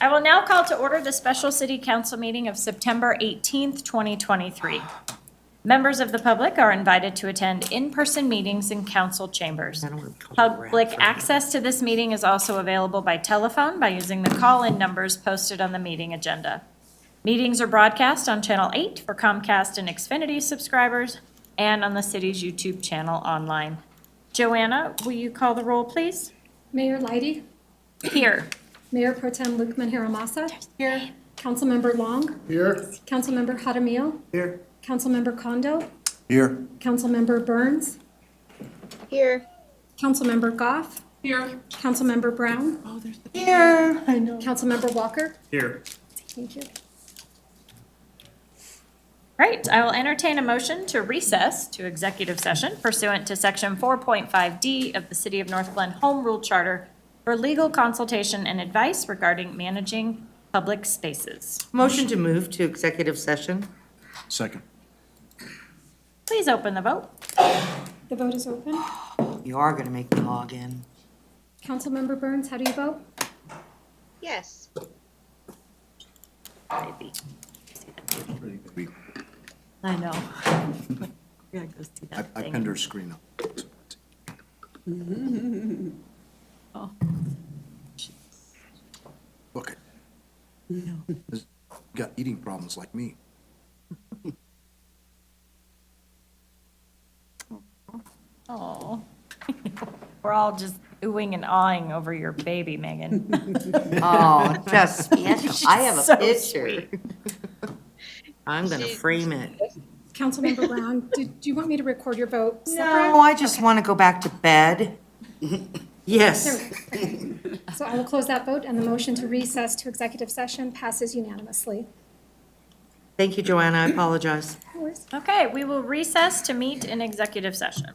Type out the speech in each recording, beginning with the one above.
I will now call to order the special city council meeting of September 18th, 2023. Members of the public are invited to attend in-person meetings in council chambers. Public access to this meeting is also available by telephone by using the call-in numbers posted on the meeting agenda. Meetings are broadcast on Channel 8 for Comcast and Xfinity subscribers and on the city's YouTube channel online. Joanna, will you call the roll, please? Mayor Leidy, Here. Mayor Pro Tem Luke Manharamasa. Here. Councilmember Long. Here. Councilmember Jaramillo. Here. Councilmember Kondo. Here. Councilmember Burns. Here. Councilmember Goff. Here. Councilmember Brown. Here. I know. Councilmember Walker. Here. Thank you. Right, I will entertain a motion to recess to executive session pursuant to Section 4.5D of the City of North Glen Home Rule Charter for legal consultation and advice regarding managing public spaces. Motion to move to executive session. Second. Please open the vote. The vote is open. You are going to make me log in. Councilmember Burns, how do you vote? Yes. Maybe. We, I know. Yeah, go see I that thing. pinned her screen up. Oh. Look, got eating problems like me. Oh. We're all just oohing and awing over your baby, Megan. Oh, just special. I have a so picture. I'm going to frame it. Councilmember Brown, do you want me to record your vote separate? No, I just want to go back to bed. Yes. So I will close that vote, and the motion to recess to executive session passes unanimously. Thank you, Joanna. I apologize. No worries. Okay, we will recess to meet in executive session.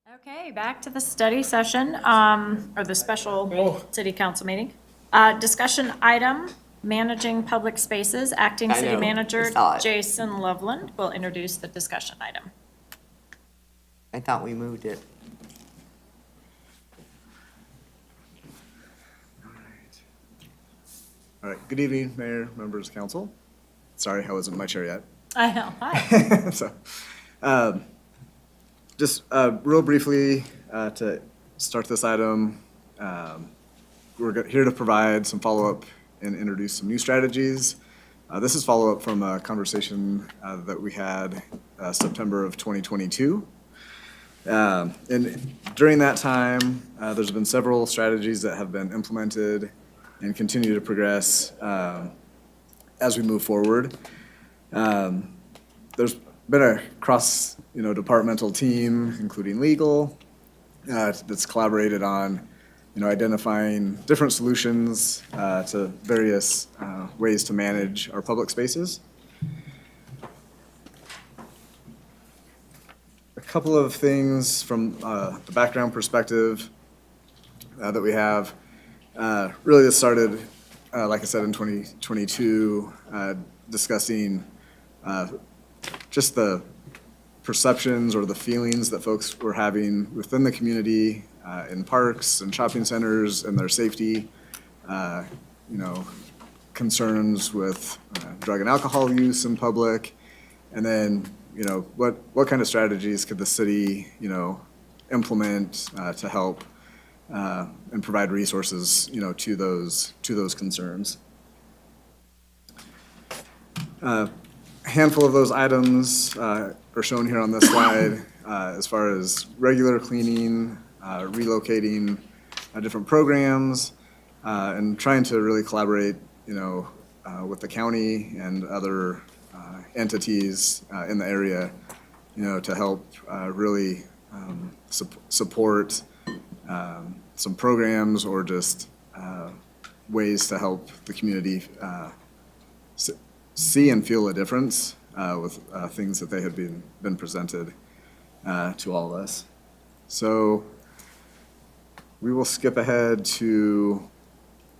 Okay, back to the study session, or the special city council meeting. Discussion item, managing public spaces. Acting I city know, I manager saw it. Jason Loveland will introduce the discussion item. I thought we moved it. All right, good evening, Mayor, members of council. Sorry, I wasn't in my chair yet. I know, hi. So, just real briefly, to start this item, we're here to provide some follow-up and introduce some new strategies. This is follow-up from a conversation that we had September of 2022. And during that time, there's been several strategies that have been implemented and continue to progress as we move forward. There's been a cross-departmental team, including legal, that's collaborated on, identifying different solutions to various ways to manage our public spaces. A couple of things from the background perspective that we have. Really, this started, like I said, in 2022, discussing just the perceptions or the feelings that folks were having within the community, in parks and shopping centers, and their safety, concerns with drug and alcohol use in public, and then, what kind of strategies could the city, implement to help and provide resources, to those concerns. A handful of those items are shown here on this slide, as far as regular cleaning, relocating different programs, and trying to really collaborate, with the county and other entities in the area, to help really support some programs or just ways to help the community see and feel a difference with things that they had been presented to all of us. So we will skip ahead to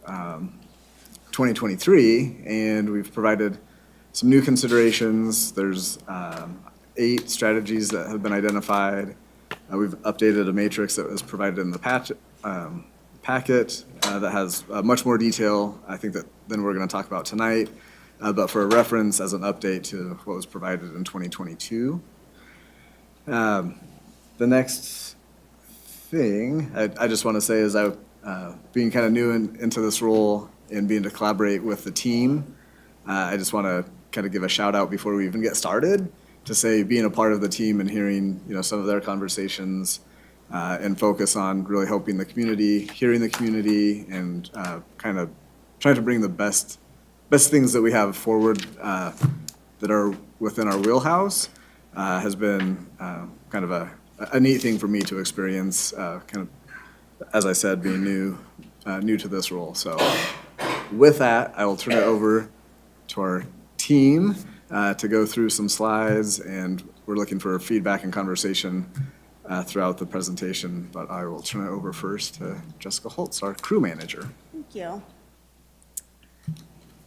2023, and we've provided some new considerations. There's 8 strategies that have been identified. We've updated a matrix that was provided in the packet that has much more detail, I think, than we're going to talk about tonight, but for a reference as an update to what was provided in 2022. The next thing I just want to say is being kind of new into this role and being to collaborate with the team, I just want to kind of give a shout out before we even get started to say being a part of the team and hearing, some of their conversations and focus on really helping the community, hearing the community, and kind of trying to bring the best things that we have forward that are within our wheelhouse has been kind of a neat thing for me to experience, kind of, as I said, being new to this role. So with that, I will turn it over to our team to go through some slides, and we're looking for feedback and conversation throughout the presentation, but I will turn it over first to Jessica Holtz, our crew manager. Thank you.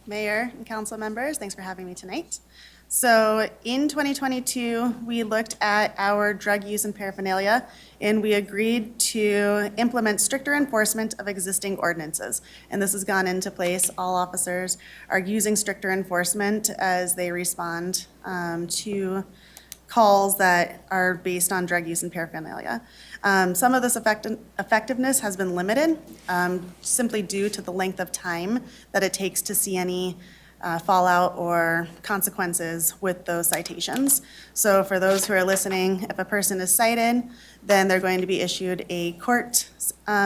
Mayor and council members, thanks for having me tonight. So in 2022, we looked at our drug use and paraphernalia, and we agreed to implement stricter enforcement of existing ordinances. And this has gone into place. All officers are using stricter enforcement as they respond to calls that are based on drug use and paraphernalia. Some of this effectiveness has been limited simply due to the length of time that it takes to see any fallout or consequences with those citations. So for those who are listening, if a person is cited, then they're going to be issued a court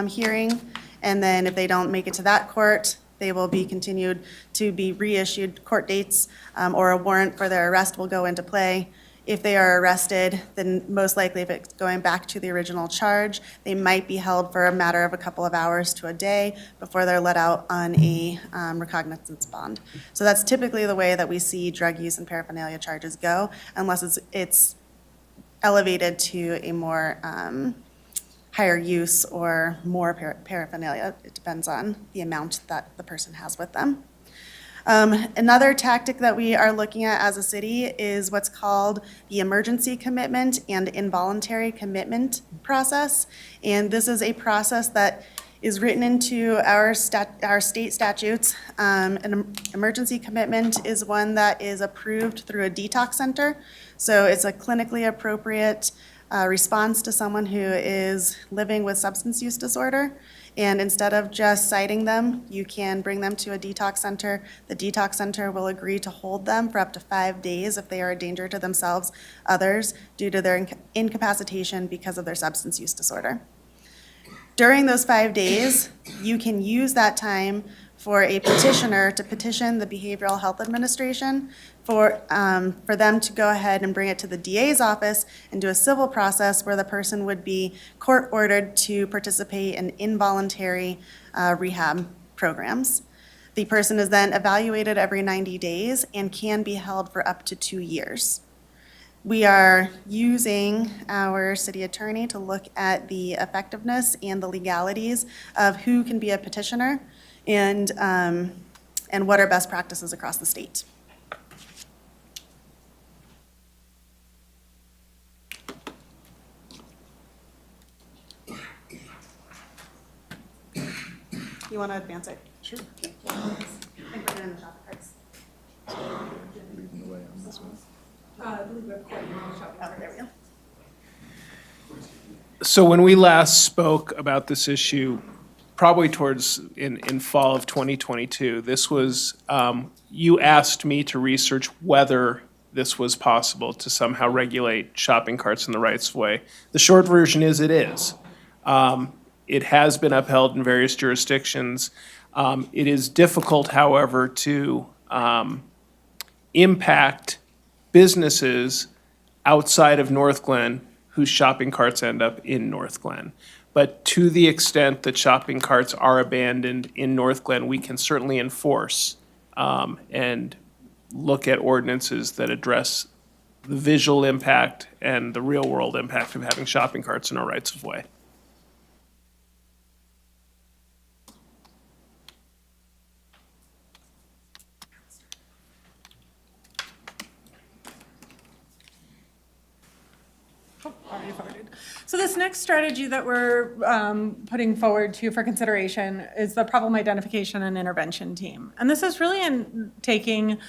hearing. And then if they don't make it to that court, they will be continued to be reissued court dates, or a warrant for their arrest will go into play. If they are arrested, then most likely if it's going back to the original charge, they might be held for a matter of a couple of hours to a day before they're let out on a recognizance bond. So that's typically the way that we see drug use and paraphernalia charges go, unless it's elevated to a more higher use or more paraphernalia. It depends on the amount that the person has with them. Another tactic that we are looking at as a city is what's called the emergency commitment and involuntary commitment process. And this is a process that is written into our state statutes. An emergency commitment is one that is approved through a detox center. So it's a clinically appropriate response to someone who is living with substance use disorder. And instead of just citing them, you can bring them to a detox center. The detox center will agree to hold them for up to 5 days if they are a danger to themselves, others, due to their incapacitation because of their substance use disorder. During those 5 days, you can use that time for a petitioner to petition the Behavioral Health Administration for them to go ahead and bring it to the DA's office and do a civil process where the person would be court-ordered to participate in involuntary rehab programs. The person is then evaluated every 90 days and can be held for up to 2 years. We are using our city attorney to look at the effectiveness and the legalities of who can be a petitioner and what are best practices across the state. You want to advance it? Sure. I think we're doing the shopping carts. Leading the way on this one. Oh, there we go. So when we last spoke about this issue, probably towards in fall of 2022, this was, you asked me to research whether this was possible to somehow regulate shopping carts in the rights of way. The short version is it is. It has been upheld in various jurisdictions. It is difficult, however, to impact businesses outside of North Glen whose shopping carts end up in North Glen. But to the extent that shopping carts are abandoned in North Glen, we can certainly enforce and look at ordinances that address the visual impact and the real-world impact of having shopping carts in our rights of way. Already voted. So this next strategy that we're putting forward to you for consideration is the problem identification and intervention team. And this is really in taking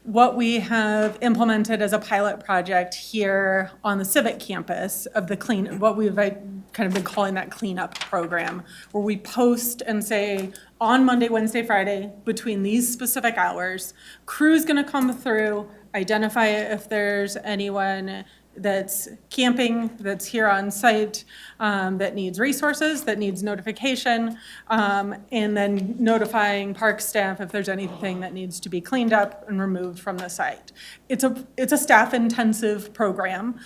what we have implemented as a pilot project here on the Civic campus of the what we've kind of been calling that cleanup program, where we post and say, on Monday, Wednesday, Friday, between these specific hours, crew's gonna come through, identify if there's anyone that's camping, that's here on site, that needs resources, that needs notification, and then notifying park staff if there's anything that needs to be cleaned up and removed from the site. It's a staff-intensive program,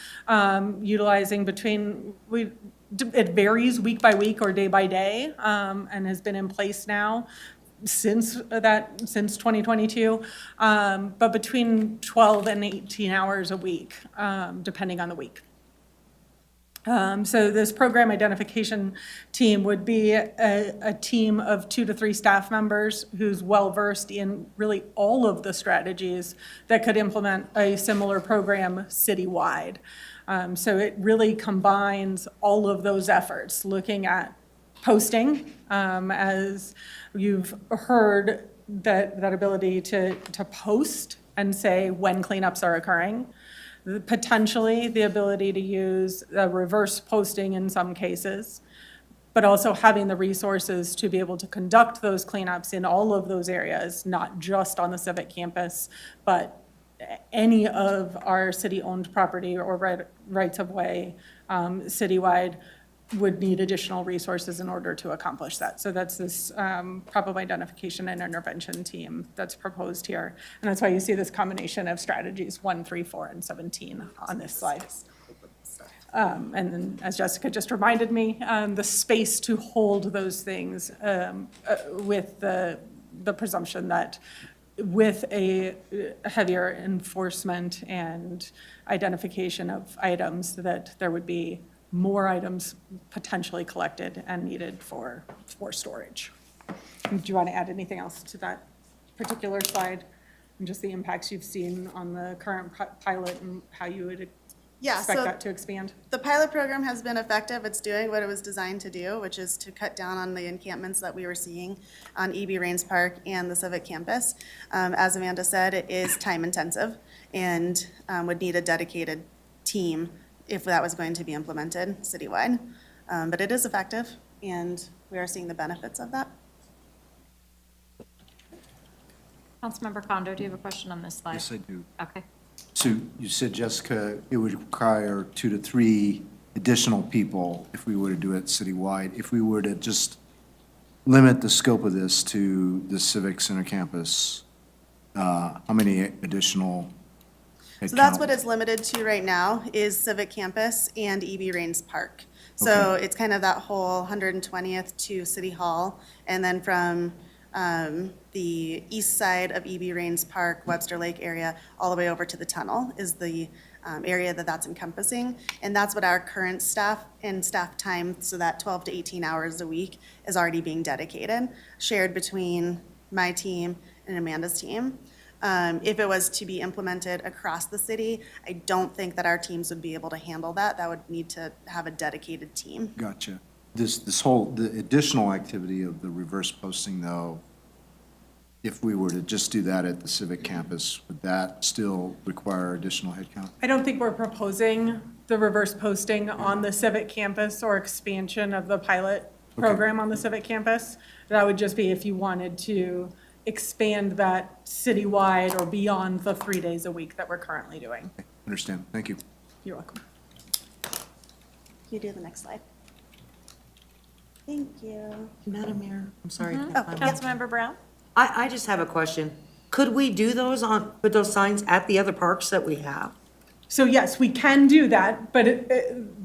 utilizing it varies week by week or day by day, and has been in place now since 2022, but between 12 and 18 hours a week, depending on the week. So this program identification team would be a team of 2 to 3 staff members who's well-versed in really all of the strategies that could implement a similar program citywide. So it really combines all of those efforts, looking at posting, as you've heard, that ability to post and say when cleanups are occurring. Potentially the ability to use reverse posting in some cases, but also having the resources to be able to conduct those cleanups in all of those areas, not just on the Civic campus, but any of our city-owned property or rights of way citywide would need additional resources in order to accomplish that. So that's this problem identification and intervention team that's proposed here. And that's why you see this combination of strategies 1, 3, 4, and 17 on this slide. And then, as Jessica just reminded me, the space to hold those things with the presumption that with a heavier enforcement and identification of items, that there would be more items potentially collected and needed for storage. Do you want to add anything else to that particular slide? And just the impacts you've seen on the current pilot and how you would Yeah, expect so that to expand? the pilot program has been effective. It's doing what it was designed to do, which is to cut down on the encampments that we were seeing on E.B. Rains Park and the Civic Campus. As Amanda said, it is time intensive and would need a dedicated team if that was going to be implemented citywide. But it is effective, and we are seeing the benefits of that. Councilmember Kondo, do you have a question on this slide? Yes, I do. Okay. So you said, Jessica, it would require 2 to 3 additional people if we were to do it citywide. If we were to just limit the scope of this to the Civic Center campus, how many additional So that's headcount? what it's limited to right now, is Civic Campus and E.B. Rains Park. So it's kind of that whole 120th to City Hall, and then from the east side of E.B. Rains Park, Webster Lake area, all the way over to the tunnel is the area that that's encompassing. And that's what our current staff and staff time, so that 12 to 18 hours a week is already being dedicated, shared between my team and Amanda's team. If it was to be implemented across the city, I don't think that our teams would be able to handle that. That would need to have a dedicated team. Gotcha. This whole, the additional activity of the reverse posting, though, if we were to just do that at the Civic campus, would that still require additional headcount? I don't think we're proposing the reverse posting on the Civic Campus or expansion of the pilot program on the Civic Campus. That would just be if you wanted to expand that citywide or beyond the 3 days a week that we're currently doing. Understand. Thank you. You're welcome. You do the next slide. Thank you. Madam Mayor, I'm sorry. Councilmember Brown? I just have a question. Could we do those put those signs at the other parks that we have? So yes, we can do that, but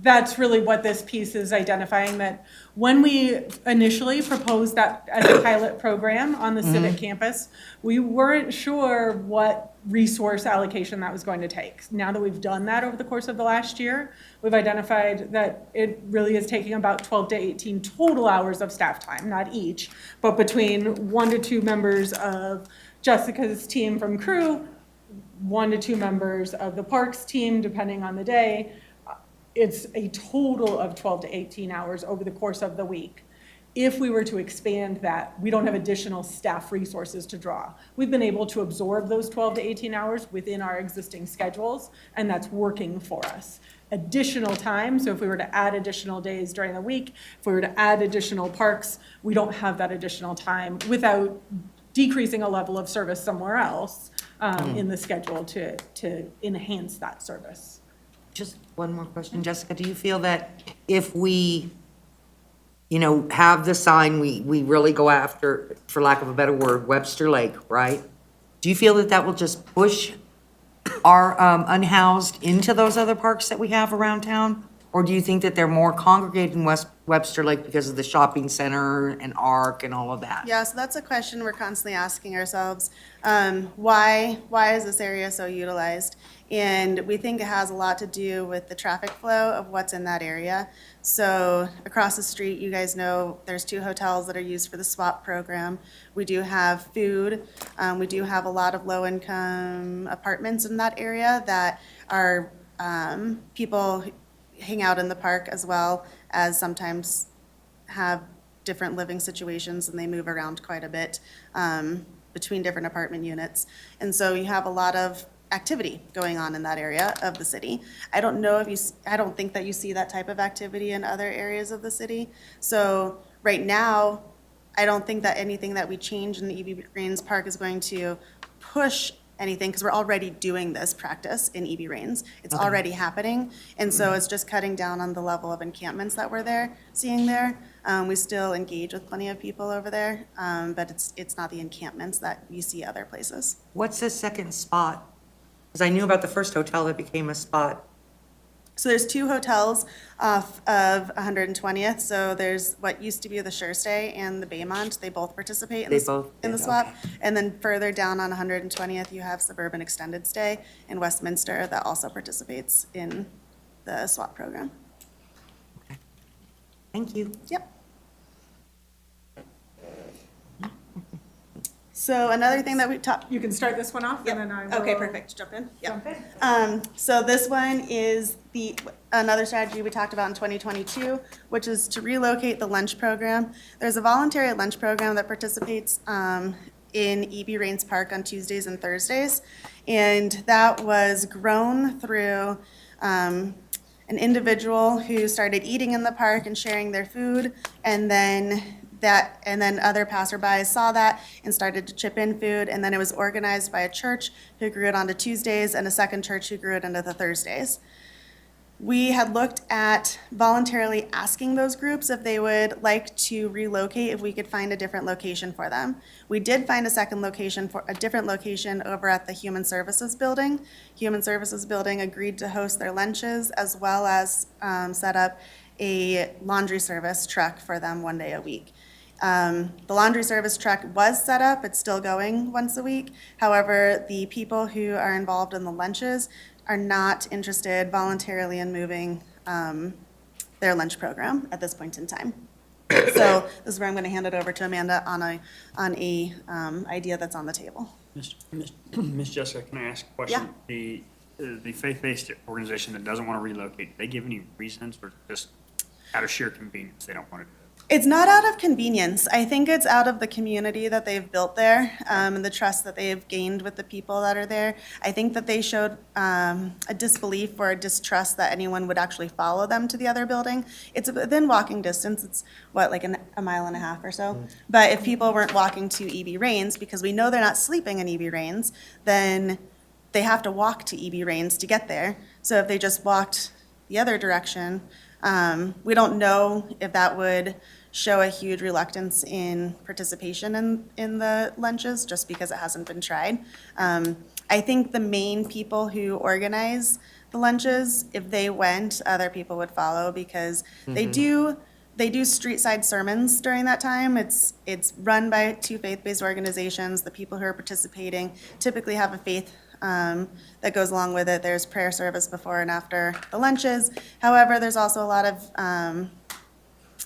that's really what this piece is identifying, that when we initially proposed that as a pilot program on the Civic Campus, we weren't sure what resource allocation that was going to take. Now that we've done that over the course of the last year, we've identified that it really is taking about 12 to 18 total hours of staff time, not each, but between 1 to 2 members of Jessica's team from crew, 1 to 2 members of the parks team, depending on the day. It's a total of 12 to 18 hours over the course of the week. If we were to expand that, we don't have additional staff resources to draw. We've been able to absorb those 12 to 18 hours within our existing schedules, and that's working for us. Additional time, so if we were to add additional days during the week, if we were to add additional parks, we don't have that additional time without decreasing a level of service somewhere else in the schedule to enhance that service. Just one more question, Jessica. Do you feel that if we, have the sign, we really go after, for lack of a better word, Webster Lake, right? Do you feel that that will just push our unhoused into those other parks that we have around town? Or do you think that they're more congregated in Webster Lake because of the shopping center and ARC and all of that? Yeah, so that's a question we're constantly asking ourselves. Why is this area so utilized? And we think it has a lot to do with the traffic flow of what's in that area. So across the street, you guys know, there's 2 hotels that are used for the SWAP program. We do have food. We do have a lot of low-income apartments in that area that are people hang out in the park, as well as sometimes have different living situations, and they move around quite a bit between different apartment units. And so you have a lot of activity going on in that area of the city. I don't think that you see that type of activity in other areas of the city. So right now, I don't think that anything that we change in the E.B. Rains Park is going to push anything, because we're already doing this practice in E.B. Rains. It's already happening, and so it's just cutting down on the level of encampments that we're seeing there. We still engage with plenty of people over there, but it's not the encampments that you see other places. What's the second spot? Because I knew about the first hotel that became a spot. So there's two hotels off of 120th. So there's what used to be the Sure Stay and the Baymont. They both participate in They the, both in the did, swap. okay. And then further down on 120th, you have Suburban Extended Stay in Westminster that also participates in the swap program. Thank you. Yep. So another thing that we talked. You can start this one off, and then I will. Okay, perfect. Jump in. Yeah. Jump in. So this one is another strategy we talked about in 2022, which is to relocate the lunch program. There's a voluntary lunch program that participates in E.B. Rains Park on Tuesdays and Thursdays. And that was grown through an individual who started eating in the park and sharing their food, and then other passerbys saw that and started to chip in food, and then it was organized by a church who grew it onto Tuesdays and a second church who grew it into the Thursdays. We had looked at voluntarily asking those groups if they would like to relocate, if we could find a different location for them. We did find a different location over at the Human Services Building. Human Services Building agreed to host their lunches as well as set up a laundry service truck for them one day a week. The laundry service truck was set up, it's still going once a week. However, the people who are involved in the lunches are not interested voluntarily in moving their lunch program at this point in time. So this is where I'm going to hand it over to Amanda on a idea that's on the table. Ms. Jessica, can I ask a question? The faith-based organization that doesn't want to relocate, do they give any reasons or just out of sheer convenience, they don't want to do it? It's not out of convenience. I think it's out of the community that they've built there and the trust that they've gained with the people that are there. I think that they showed a disbelief or a distrust that anyone would actually follow them to the other building. It's within walking distance. It's like a mile and a half or so. But if people weren't walking to E.B. Rains, because we know they're not sleeping in E.B. Rains, then they have to walk to E.B. Rains to get there. So if they just walked the other direction, we don't know if that would show a huge reluctance in participation in the lunches, just because it hasn't been tried. I think the main people who organize the lunches, if they went, other people would follow, because they do street side sermons during that time. It's run by two faith-based organizations. The people who are participating typically have a faith that goes along with it. There's prayer service before and after the lunches. However, there's also a lot of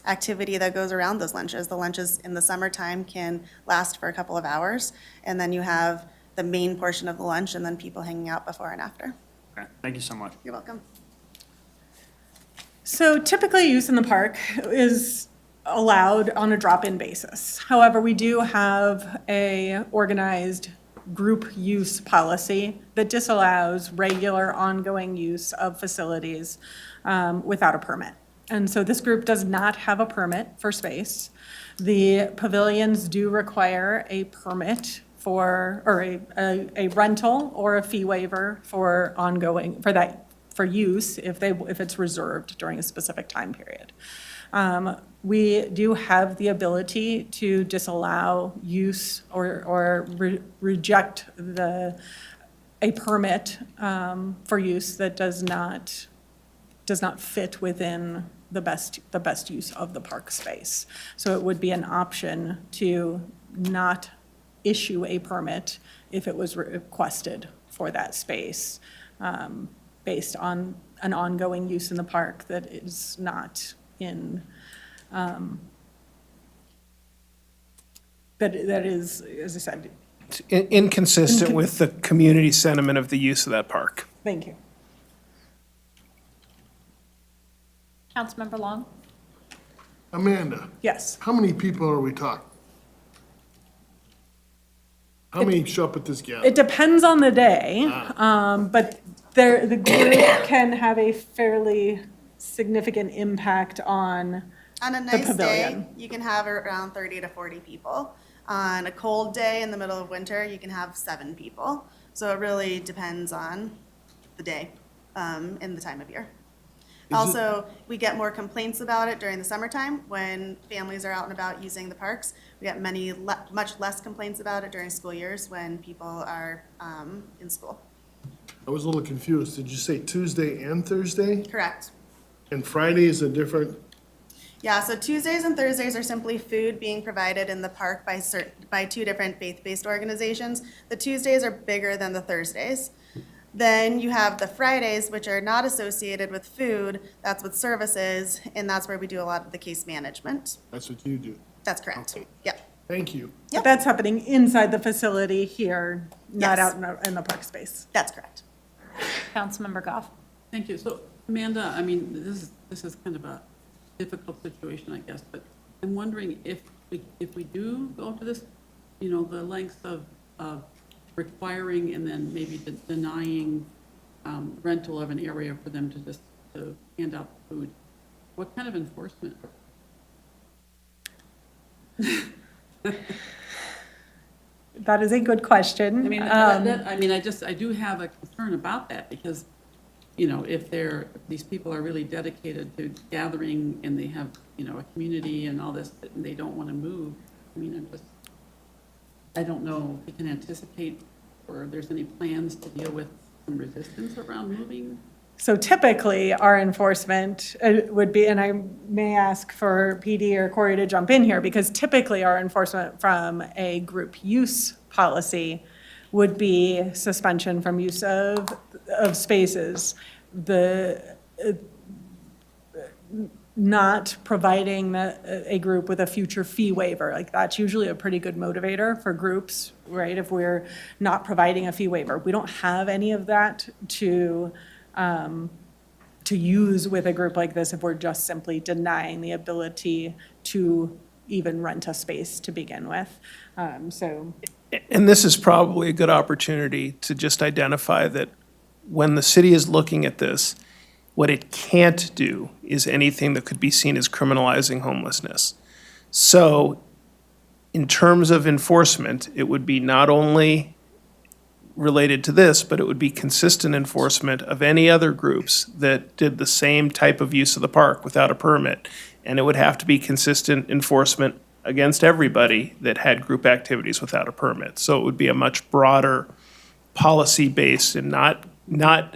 activity that goes around those lunches. The lunches in the summertime can last for a couple of hours, and then you have the main portion of the lunch and then people hanging out before and after. Okay, thank you so much. You're welcome. So typically, use in the park is allowed on a drop-in basis. However, we do have a organized group use policy that disallows regular ongoing use of facilities without a permit. And so this group does not have a permit for space. The pavilions do require a permit for a rental or a fee waiver for ongoing, for use if it's reserved during a specific time period. We do have the ability to disallow use or reject a permit for use that does not fit within the best use of the park space. So it would be an option to not issue a permit if it was requested for that space, based on an ongoing use in the park that is not in, that is, as I said. Inconsistent with the community sentiment of the use of that park. Thank you. Councilmember Long? Amanda, Yes. how many people are we talking? How many show up at this It gathering? depends on the day, but the group can have a fairly significant impact on On a the nice day, pavilion. you can have around 30 to 40 people. On a cold day in the middle of winter, you can have 7 people. So it really depends on the day and the time of year. Also, we get more complaints about it during the summertime when families are out and about using the parks. We get much less complaints about it during school years when people are in school. I was a little confused. Did you say Tuesday and Thursday? Correct. And Friday is a different, Yeah, so Tuesdays and Thursdays are simply food being provided in the park by two different faith-based organizations. The Tuesdays are bigger than the Thursdays. Then you have the Fridays, which are not associated with food, that's with services, and that's where we do a lot of the case management. that's what you do. That's correct. Okay. Yep. Thank you. Yep. That's happening inside the facility here, not Yes. out in the park space. That's correct. Councilmember Goff. Thank you. So Amanda, I mean, this is kind of a difficult situation, I guess, but I'm wondering if we do go to this, you know, the lengths of requiring and then maybe denying rental of an area for them to just to hand out food, what kind of enforcement? That is a good question. I mean, I do have a concern about that because, you know, if these people are really dedicated to gathering and they have, you know, a community and all this, and they don't want to move, I mean, I don't know if we can anticipate or if there's any plans to deal with some resistance around moving. So typically, our enforcement would be, and I may ask for PD or Corey to jump in here, because typically our enforcement from a group use policy would be suspension from use of spaces. Not providing a group with a future fee waiver, like that's usually a pretty good motivator for groups, right? If we're not providing a fee waiver. We don't have any of that to use with a group like this if we're just simply denying the ability to even rent a space to begin with. So And this is probably a good opportunity to just identify that when the city is looking at this, what it can't do is anything that could be seen as criminalizing homelessness. So in terms of enforcement, it would be not only related to this, but it would be consistent enforcement of any other groups that did the same type of use of the park without a permit. And it would have to be consistent enforcement against everybody that had group activities without a permit. So it would be a much broader policy-based and not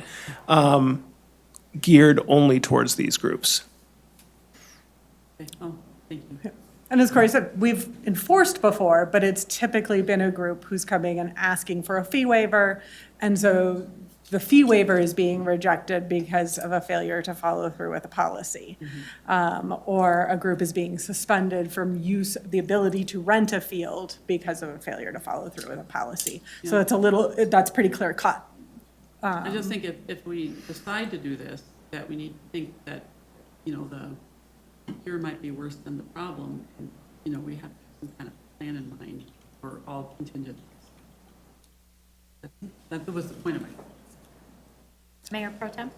geared only towards these groups. Okay. Oh, thank you. And as Corey said, we've enforced before, but it's typically been a group who's coming and asking for a fee waiver. And so the fee waiver is being rejected because of a failure to follow through with a policy. Or a group is being suspended from the ability to rent a field because of a failure to follow through with a policy. So Yeah. that's pretty clear cut. I just think if we decide to do this, that we need to think that, you know, the cure might be worse than the problem. And, you know, we have some kind of plan in mind for all contingencies. That was the point of my. Mayor Pro Tem.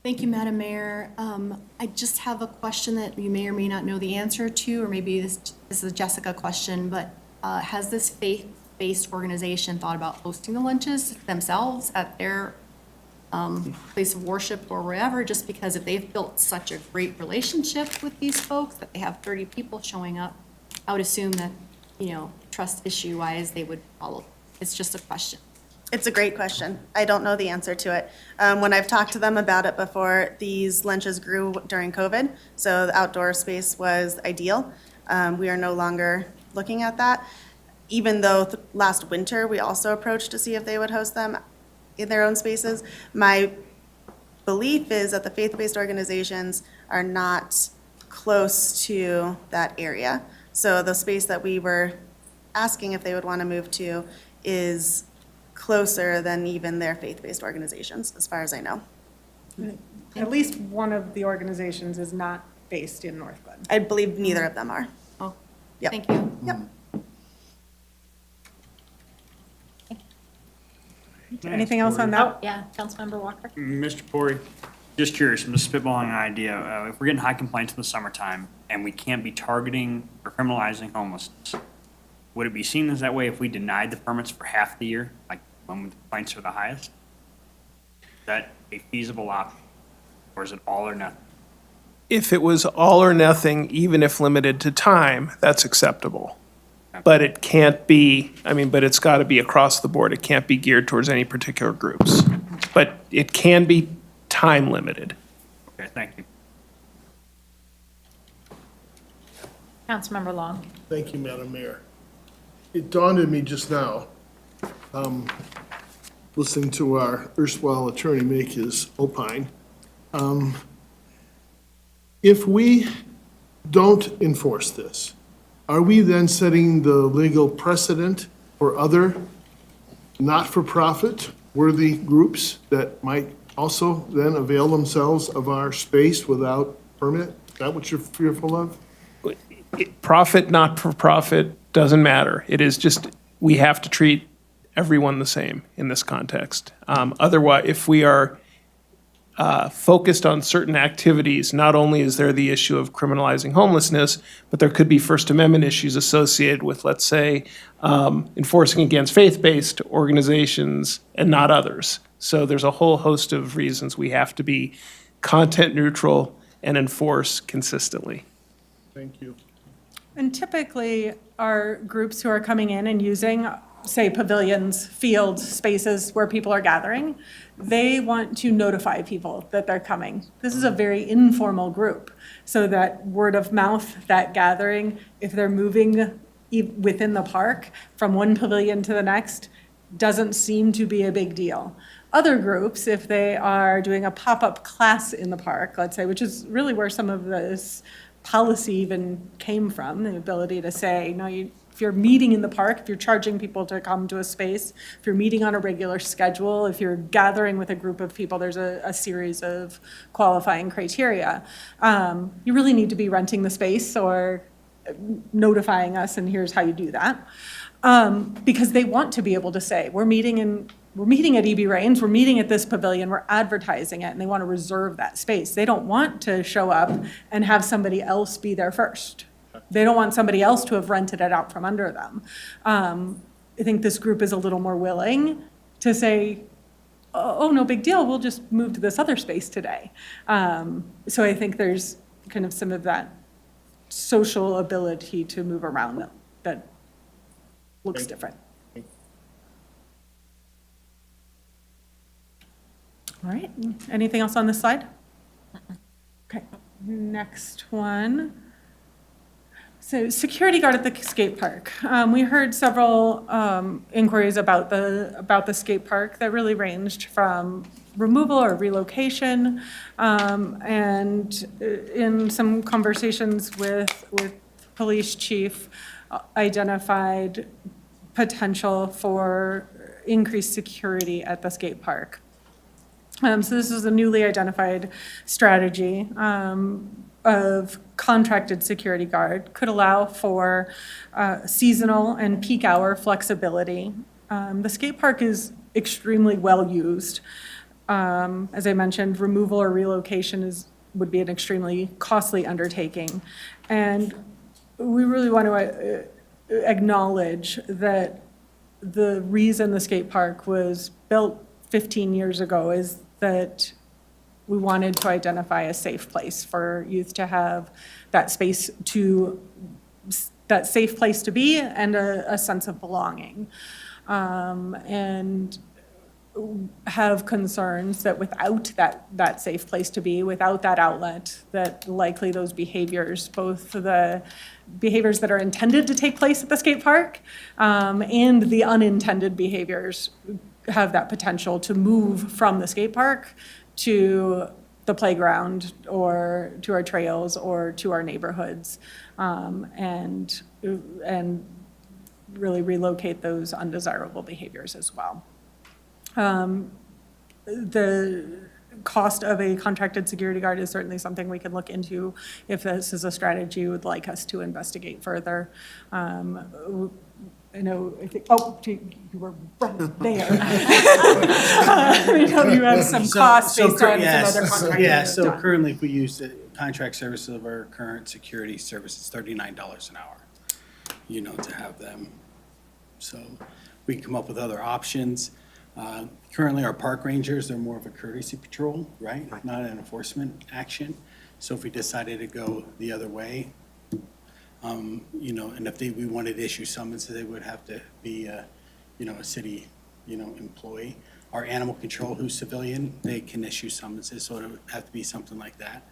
Thank you, Madam Mayor. I just have a question that you may or may not know the answer to, or maybe this is a Jessica question, but has this faith-based organization thought about hosting the lunches themselves at their place of worship or wherever, just because if they've built such a great relationship with these folks, that they have 30 people showing up, I would assume that, you know, trust issue-wise, they would follow. It's just a question. It's a great question. I don't know the answer to it. When I've talked to them about it before, these lunches grew during COVID, so the outdoor space was ideal. We are no longer looking at that, even though last winter, we also approached to see if they would host them in their own spaces. My belief is that the faith-based organizations are not close to that area. So the space that we were asking if they would want to move to is closer than even their faith-based organizations, as far as I know. At least one of the organizations is not based in North Glen. I believe neither of them are. Oh, Yep. thank you. Yep. Anything else on that? Yeah, Councilmember Walker. Mr. Pori, just curious, I'm just spitballing an idea. If we're getting high complaints in the summertime and we can't be targeting or criminalizing homelessness, would it be seen as that way if we denied the permits for half the year, like when the complaints are the highest? Is that a feasible option, or is it all or nothing? If it was all or nothing, even if limited to time, that's acceptable. But it can't be, but it's got to be across the board. It can't be geared towards any particular groups. But it can be time limited. Okay, thank you. Councilmember Long. Thank you, Madam Mayor. It dawned on me just now, listening to our erstwhile attorney make his opine. If we don't enforce this, are we then setting the legal precedent for other not-for-profit worthy groups that might also then avail themselves of our space without permit? Is that what you're fearful of? Profit, not for profit, doesn't matter. It is just, we have to treat everyone the same in this context. Otherwise, if we are focused on certain activities, not only is there the issue of criminalizing homelessness, but there could be First Amendment issues associated with, let's say, enforcing against faith-based organizations and not others. So there's a whole host of reasons we have to be content neutral and enforce consistently. Thank you. And typically, our groups who are coming in and using, say, pavilions, fields, spaces where people are gathering, they want to notify people that they're coming. This is a very informal group, so that word of mouth, that gathering, if they're moving within the park from one pavilion to the next, doesn't seem to be a big deal. Other groups, if they are doing a pop-up class in the park, let's say, which is really where some of this policy even came from, the ability to say, no, if you're meeting in the park, if you're charging people to come to a space, if you're meeting on a regular schedule, if you're gathering with a group of people, there's a series of qualifying criteria. You really need to be renting the space or notifying us, and here's how you do that. Because they want to be able to say, we're meeting at EB Rains, we're meeting at this pavilion, we're advertising it, and they want to reserve that space. They don't want to show up and have somebody else be there first. They don't want somebody else to have rented it out from under them. I think this group is a little more willing to say, oh, no big deal, we'll just move to this other space today. So I think there's kind of some of that social ability to move around that looks different. All right, anything else on this slide? Okay, next one. So security guard at the skate park. We heard several inquiries about the skate park that really ranged from removal or relocation, and in some conversations with police chief, identified potential for increased security at the skate park. So this is a newly identified strategy of contracted security guard, could allow for seasonal and peak hour flexibility. The skate park is extremely well used. As I mentioned, removal or relocation would be an extremely costly undertaking. And we really want to acknowledge that the reason the skate park was built 15 years ago is that we wanted to identify a safe place for youth to have that space that safe place to be and a sense of belonging. And have concerns that without that safe place to be, without that outlet, that likely those behaviors, both the behaviors that are intended to take place at the skate park and the unintended behaviors have that potential to move from the skate park to the playground or to our trails or to our neighborhoods, and really relocate those undesirable behaviors as well. The cost of a contracted security guard is certainly something we can look into if this is a strategy you would like us to investigate further. I know, you were right there. You have some costs based on some other contracts. Yeah, so currently if we use the contract services of our current security service, it's $39 an hour, to have them. So we can come up with other options. Currently, our park rangers, they're more of a courtesy patrol, right? Not an enforcement action. So if we decided to go the other way, You know, and if we wanted to issue summonses, they would have to be, you know, a city, you know, employee. Our animal control, who's civilian, they can issue summonses, so it would have to be something like that.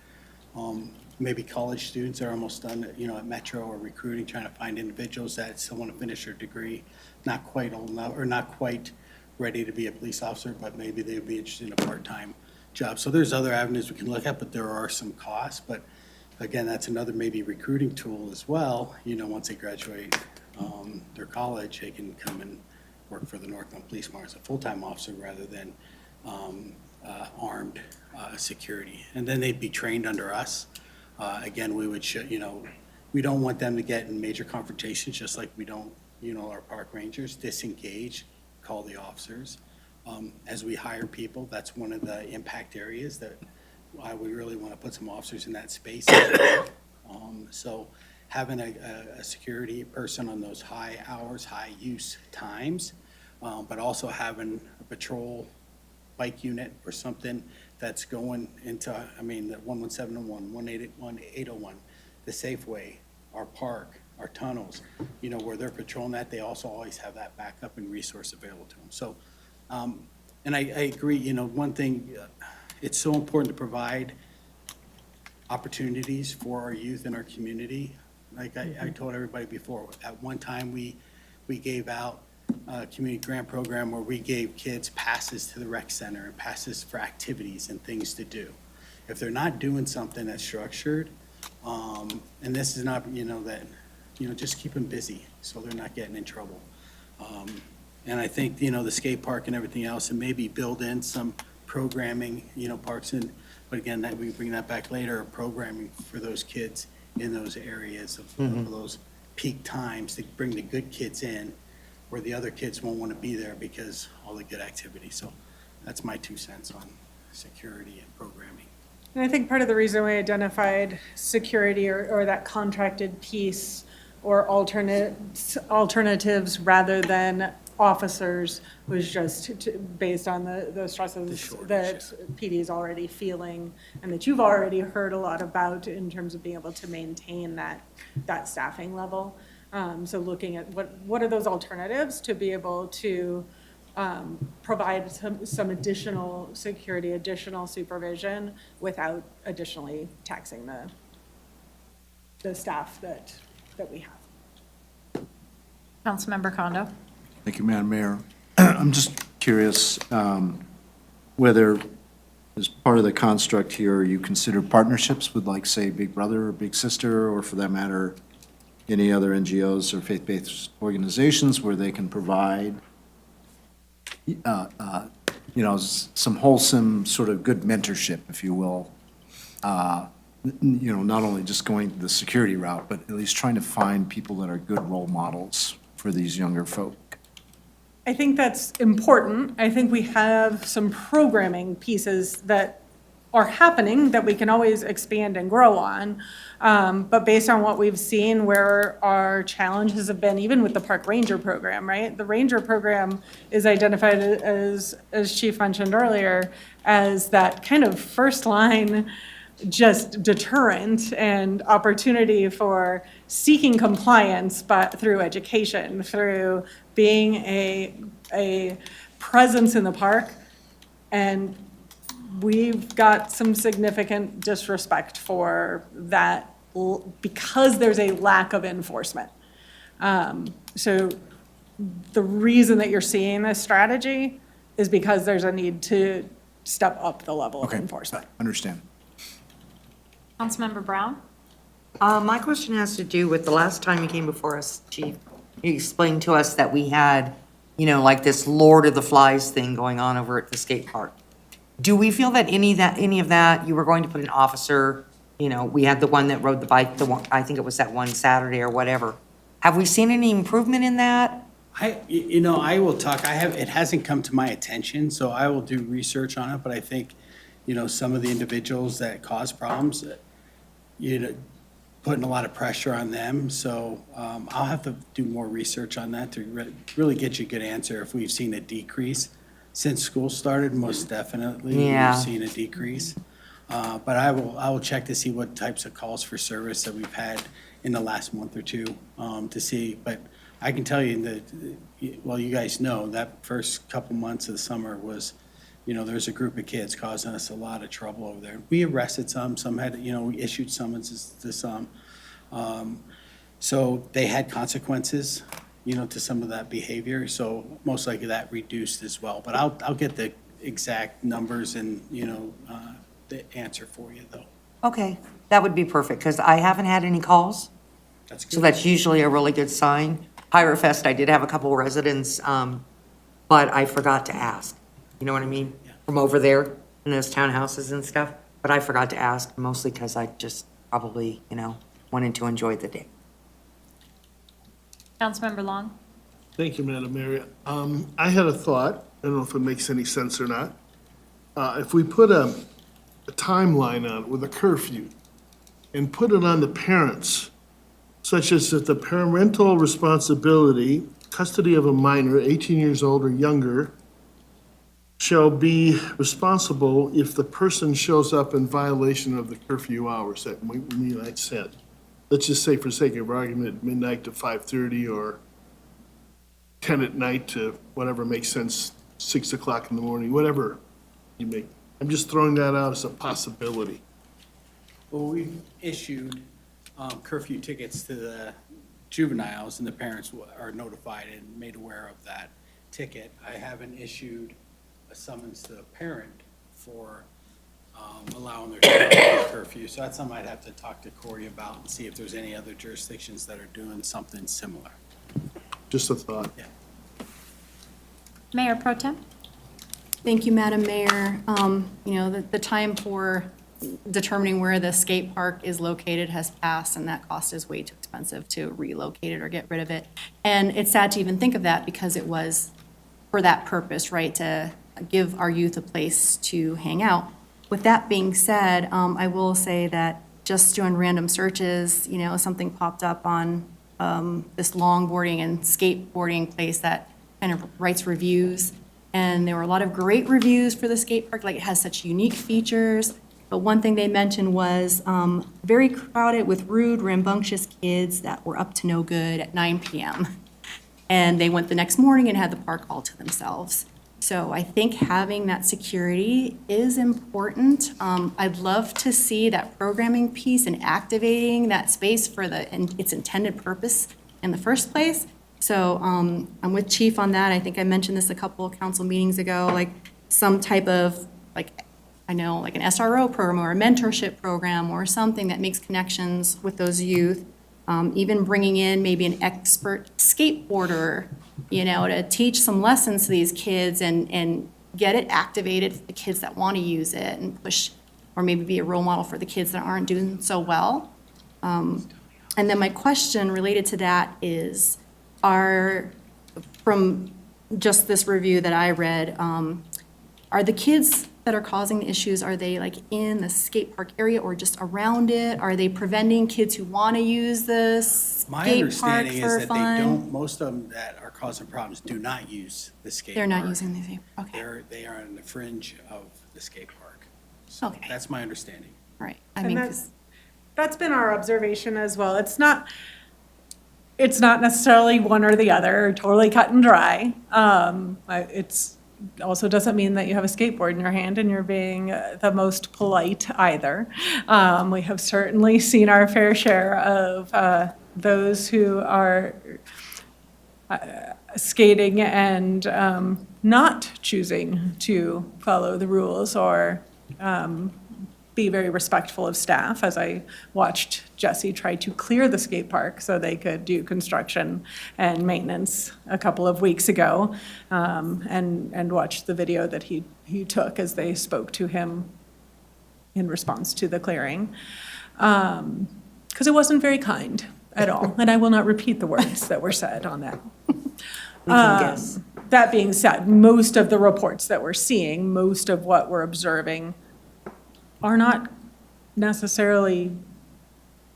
Maybe college students are almost done, you know, at Metro or recruiting, trying to find individuals that still want to finish their degree, not quite old enough, or not quite ready to be a police officer, but maybe they'd be interested in a part-time job. So there's other avenues we can look at, but there are some costs. But again, that's another maybe recruiting tool as well. You know, once they graduate their college, they can come and work for the Northland Police Department as a full-time officer rather than armed security. And then they'd be trained under us. Again, we would, you know, we don't want them to get in major confrontations, just like we don't, you know, our park rangers disengage, call the officers. As we hire people, that's one of the impact areas that we really want to put some officers in that space. So having a security person on those high hours, high use times, but also having a patrol bike unit or something that's going into, I mean, the 11701, 801, the Safeway, our park, our tunnels, you know, where they're patrolling that, they also always have that backup and resource available to them. So, and I agree, you know, one thing, it's so important to provide opportunities for our youth in our community. Like I told everybody before, at one time, we gave out a community grant program where we gave kids passes to the rec center and passes for activities and things to do. If they're not doing something that's structured, and this is not, you know, that, you know, just keep them busy so they're not getting in trouble. And I think, you know, the skate park and everything else, and maybe build in some programming, you know, parks and, but again, that we bring that back later, programming for those kids in those areas of those peak times to bring the good kids in, where the other kids won't want to be there because all the good activity. So that's my 2 cents on security and programming. And I think part of the reason we identified security or that contracted piece or alternatives rather than officers was just based on the stresses that PD is already feeling and that you've already heard a lot about in terms of being able to maintain that staffing level. So looking at what are those alternatives to be able to provide some additional security, additional supervision without additionally taxing the staff that we have. Councilmember Kondo. Thank you, Madam Mayor. I'm just curious whether, as part of the construct here, you consider partnerships with, like, say, Big Brother or Big Sister, or for that matter, any other NGOs or faith-based organizations where they can provide, you know, some wholesome, sort of good mentorship, if you will. You know, not only just going the security route, but at least trying to find people that are good role models for these younger folk. I think that's important. I think we have some programming pieces that are happening that we can always expand and grow on. But based on what we've seen, where our challenges have been, even with the park ranger program, right? The ranger program is identified as Chief mentioned earlier, as that kind of first line just deterrent and opportunity for seeking compliance, but through education, through being a presence in the park. And we've got some significant disrespect for that because there's a lack of enforcement. So the reason that you're seeing this strategy is because there's a need to step up the level of enforcement. Understand. Councilmember Brown. My question has to do with the last time you came before us, Chief. You explained to us that we had, you know, like this Lord of the Flies thing going on over at the skate park. Do we feel that any of that, you were going to put an officer, you know, we had the one that rode the bike, the one, I think it was that one Saturday or whatever. Have we seen any improvement in that? You know, I will talk, it hasn't come to my attention, so I will do research on it, but I think, you know, some of the individuals that cause problems, you know, putting a lot of pressure on them, so I'll have to do more research on that to really get you a good answer if we've seen a decrease. Since school started, most definitely, Yeah. we've seen a decrease. But I will check to see what types of calls for service that we've had in the last month or two to see, but I can tell you that, well, you guys know, that first couple months of the summer was, there was a group of kids causing us a lot of trouble over there. We arrested some had, we issued summonses to some. So they had consequences, to some of that behavior, so most likely that reduced as well. But I'll get the exact numbers and, the answer for you, though. Okay, that would be perfect, because I haven't had any calls, That's so good. that's usually a really good sign. Pirate Fest, I did have a couple of residents, but I forgot to ask. You know what I mean? Yeah. From over there, in those townhouses and stuff, but I forgot to ask, mostly because I just probably, wanted to enjoy the day. Councilmember Long? Thank you, Madam Mayor. I had a thought, I don't know if it makes any sense or not. If we put a timeline on it with a curfew and put it on the parents, such as that the parental responsibility, custody of a minor, 18 years old or younger, shall be responsible if the person shows up in violation of the curfew hours that I said. Let's just say, for sake of argument, midnight to 5:30 or 10 at night to whatever makes sense, 6 o'clock in the morning, whatever you make. I'm just throwing that out as a possibility. Well, we've issued curfew tickets to the juveniles, and the parents are notified and made aware of that ticket. I haven't issued a summons to a parent for allowing their child to have curfew. So that's something I'd have to talk to Corey about and see if there's any other jurisdictions that are doing something similar. Just a thought. Yeah. Mayor Pro Tem? Thank you, Madam Mayor. The time for determining where the skate park is located has passed, and that cost is way too expensive to relocate it or get rid of it. And it's sad to even think of that because it was for that purpose, right, to give our youth a place to hang out. With that being said, I will say that just doing random searches, something popped up on this longboarding and skateboarding place that kind of writes reviews. And there were a lot of great reviews for the skate park, like it has such unique features. But one thing they mentioned was very crowded with rude, rambunctious kids that were up to no good at 9 p.m. And they went the next morning and had the park all to themselves. So I think having that security is important. I'd love to see that programming piece and activating that space for its intended purpose in the first place. So I'm with Chief on that. I think I mentioned this a couple of council meetings ago, like some type of, like an SRO program or a mentorship program or something that makes connections with those youth. Even bringing in maybe an expert skateboarder, to teach some lessons to these kids and get it activated for the kids that want to use it and push, or maybe be a role model for the kids that aren't doing so well. And then my question related to that is, from just this review that I read, are the kids that are causing the issues, are they like in the skate park area or just around it? Are they preventing kids who want to use the My skate park understanding is for that fun? they don't, most of them that are causing problems do not use the skate They're not park. using the skate, okay, They are on the fringe of the skate park. So Okay. that's my understanding. right. I And mean, that's been our observation as well. It's not necessarily one or the other, totally cut and dry. It's also doesn't mean that you have a skateboard in your hand and you're being the most polite either. We have certainly seen our fair share of those who are skating and not choosing to follow the rules or be very respectful of staff, as I watched Jesse try to clear the skate park so they could do construction and maintenance a couple of weeks ago, and watched the video that he took as they spoke to him in response to the clearing. Because it wasn't very kind at all, and I will not repeat the words that were said on that. We can guess. That being said, most of the reports that we're seeing, most of what we're observing are not necessarily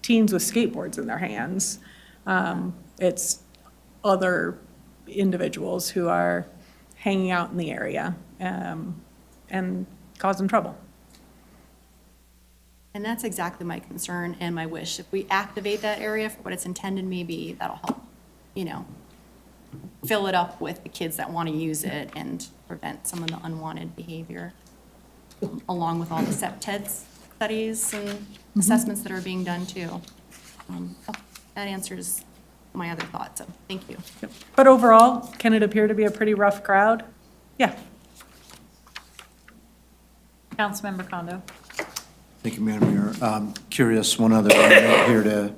teens with skateboards in their hands. It's other individuals who are hanging out in the area and causing trouble. And that's exactly my concern and my wish. If we activate that area for what it's intended, maybe that'll help, fill it up with the kids that want to use it and prevent some of the unwanted behavior, along with all the SEPTED studies and assessments that are being done too. That answers my other thoughts, so thank you. But overall, can it appear to be a pretty rough crowd? Yeah. Councilmember Kondo. Thank you, Madam Mayor. Curious, one other note here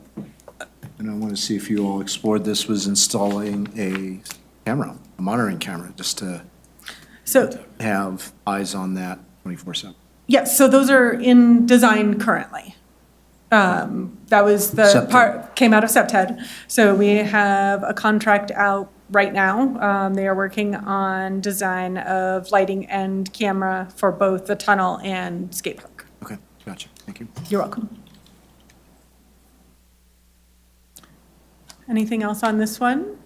and I want to see if you all explored this, was installing a monitoring camera, just to So, have eyes on that 24/7. yes, so those are in design currently. That was the SEPTED. part, came out of SEPTED. So we have a contract out right now. They are working on design of lighting and camera for both the tunnel and skate park. Okay, gotcha, thank you. You're welcome. Anything else on this one?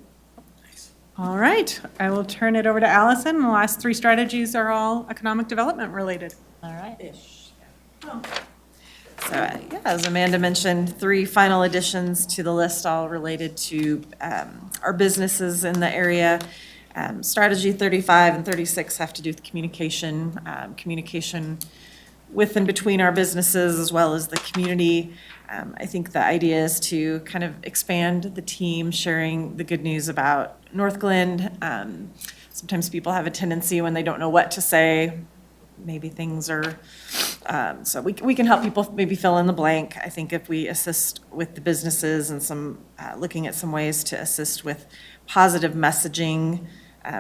All right, I will turn it over to Allison. The last three strategies are all economic development related. All right. So, yeah, as Amanda mentioned, 3 final additions to the list, all related to our businesses in the area. Strategy 35 and 36 have to do with communication, communication with and between our businesses as well as the community. I think the idea is to kind of expand the team, sharing the good news about Northglenn. Sometimes people have a tendency when they don't know what to say, maybe things are, so we can help people maybe fill in the blank. I think if we assist with the businesses and some, looking at some ways to assist with positive messaging,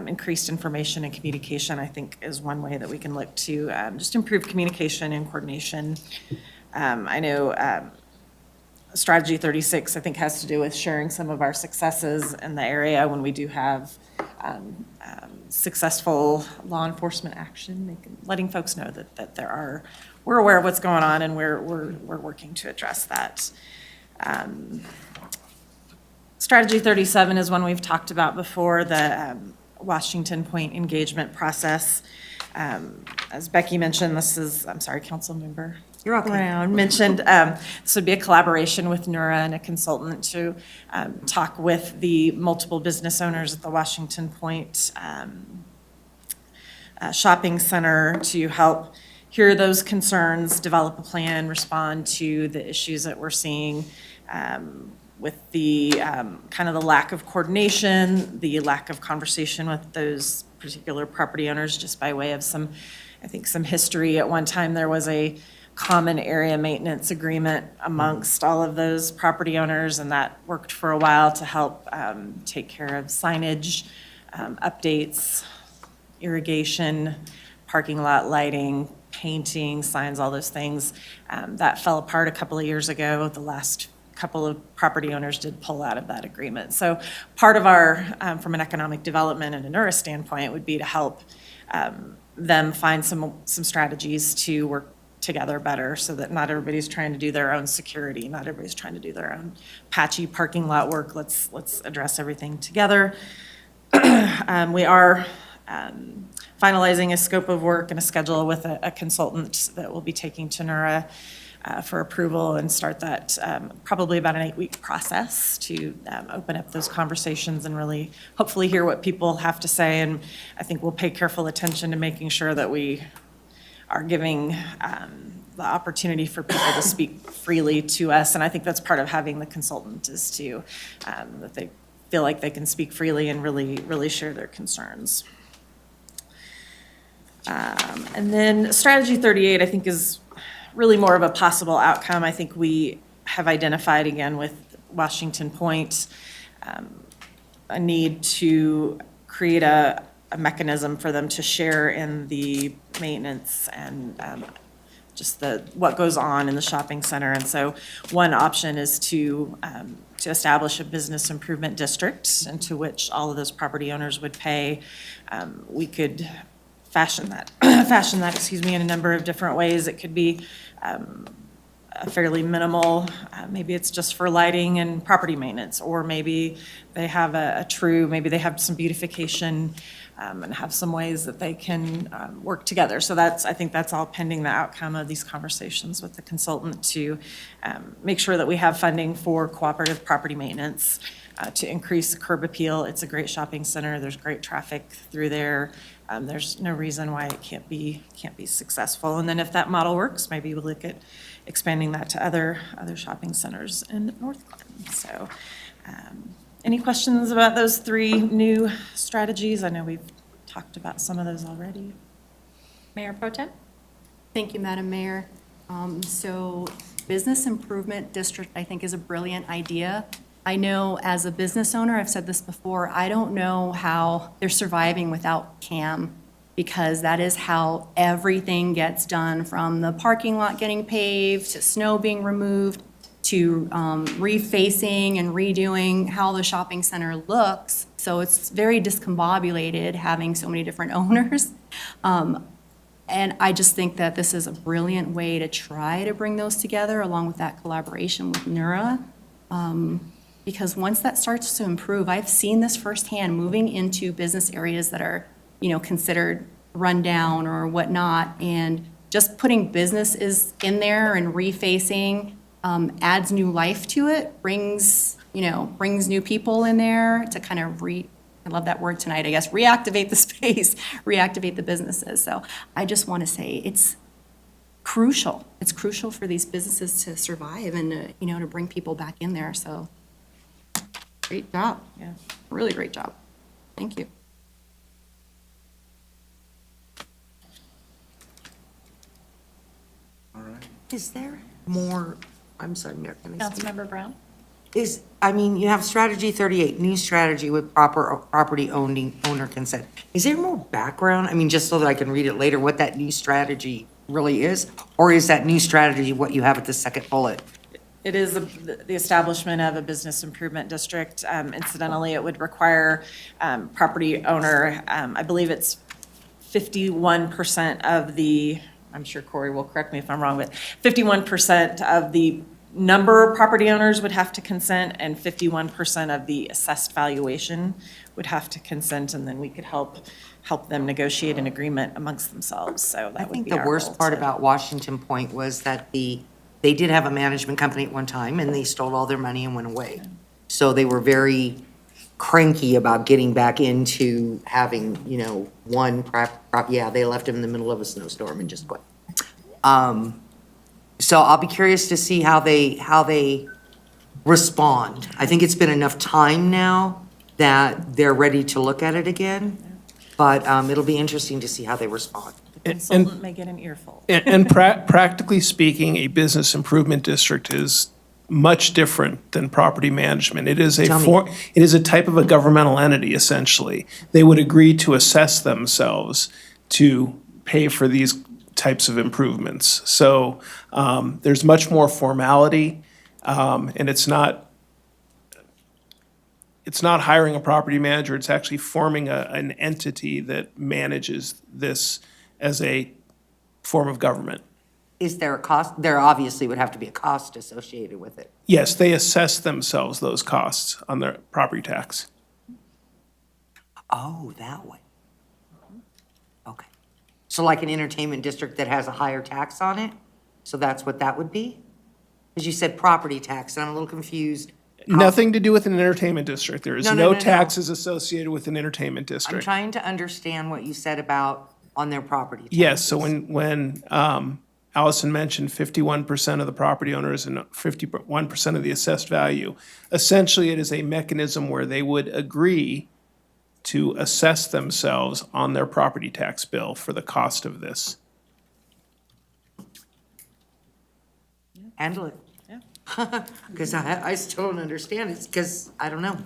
increased information and communication, I think is one way that we can look to just improve communication and coordination. I know Strategy 36, I think, has to do with sharing some of our successes in the area when we do have successful law enforcement action, letting folks know that we're aware of what's going on and we're working to address that. Strategy 37 is one we've talked about before, the Washington Point engagement process. As Becky mentioned, Councilmember Brown mentioned, this would be a collaboration with NURA and a consultant to talk with the multiple business owners at the Washington Point shopping center to help hear those concerns, develop a plan, respond to the issues that we're seeing with the kind of the lack of coordination, the lack of conversation with those particular property owners, just by way of some history. At one time, there was a common area maintenance agreement amongst all of those property owners, and that worked for a while to help take care of signage, updates, irrigation, parking lot lighting, painting, signs, all those things. That fell apart a couple of years ago. The last couple of property owners did pull out of that agreement. So part of our, from an economic development and a NURA standpoint, would be to help them find some strategies to work together better so that not everybody's trying to do their own security, not everybody's trying to do their own patchy parking lot work. Let's address everything together. We are finalizing a scope of work and a schedule with a consultant that will be taking to NURA for approval and start that probably about an 8-week process to open up those conversations and really hopefully hear what people have to say. And I think we'll pay careful attention to making sure that we are giving the opportunity for people to speak freely to us. And I think that's part of having the consultant is to, that they feel like they can speak freely and really share their concerns. And then strategy 38, I think, is really more of a possible outcome. I think we have identified, again, with Washington Point, a need to create a mechanism for them to share in the maintenance and just what goes on in the shopping center. And so one option is to establish a business improvement district into which all of those property owners would pay. We could fashion that, in a number of different ways. It could be a fairly minimal, maybe it's just for lighting and property maintenance, or maybe they have maybe they have some beautification and have some ways that they can work together. So I think that's all pending the outcome of these conversations with the consultant to make sure that we have funding for cooperative property maintenance, to increase curb appeal. It's a great shopping center. There's great traffic through there. There's no reason why it can't be successful. And then if that model works, maybe we'll look at expanding that to other shopping centers in North Clinton. So, any questions about those 3 new strategies? I know we've talked about some of those already. Mayor Pro Tem? Thank you, Madam Mayor. So Business Improvement District, I think, is a brilliant idea. I know as a business owner, I've said this before, I don't know how they're surviving without CAM, because that is how everything gets done, from the parking lot getting paved, to snow being removed, to refacing and redoing how the shopping center looks. So it's very discombobulated having so many different owners. And I just think that this is a brilliant way to try to bring those together, along with that collaboration with NURA. Because once that starts to improve, I've seen this firsthand, moving into business areas that are, considered rundown or whatnot, and just putting businesses in there and refacing adds new life to it, brings new people in there to kind of I love that word tonight, I guess, reactivate the space, reactivate the businesses. So I just want to say it's crucial. It's crucial for these businesses to survive and, to bring people back in there. So great job. Yeah. Really great job. Thank you. All right. Is there more, I'm sorry, Mayor, can I speak? Councilmember Brown? You have strategy 38, new strategy with property owner consent. Is there more background? Just so that I can read it later, what that new strategy really is? Or is that new strategy what you have at the second bullet? It is the establishment of a business improvement district. Incidentally, it would require property owner, I believe it's 51% of the, I'm sure Corey will correct me if I'm wrong, but 51% of the number of property owners would have to consent, and 51% of the assessed valuation would have to consent, and then we could help them negotiate an agreement amongst themselves. So that would be our I think the worst goal part to- about Washington Point was that they did have a management company at one time, and they stole all their money and went away. So they were very cranky about getting back into having, one they left them in the middle of a snowstorm and just quit. So I'll be curious to see how they respond. I think it's been enough time now that they're ready to look at it again, but it'll be interesting to see how they respond. Consultant may get an earful. And practically speaking, a business improvement district is much different than property management. It is Tell me. it is a type of a governmental entity, essentially. They would agree to assess themselves to pay for these types of improvements. So there's much more formality, and it's not hiring a property manager. It's actually forming an entity that manages this as a form of government. Is there a cost? There obviously would have to be a cost associated with it. Yes, they assess themselves those costs on their property tax. Oh, that way. Okay. So like an entertainment district that has a higher tax on it? So that's what that would be? Because you said property tax, and I'm a little confused. Nothing to do with an entertainment district. There is No. no taxes associated with an entertainment I'm district. trying to understand what you said about on their property taxes. Yes, so when Allison mentioned 51% of the property owners and 51% of the assessed value, essentially it is a mechanism where they would agree to assess themselves on their property tax bill for the cost of this. Handle it. Yeah. Because I still don't understand it, because I don't know.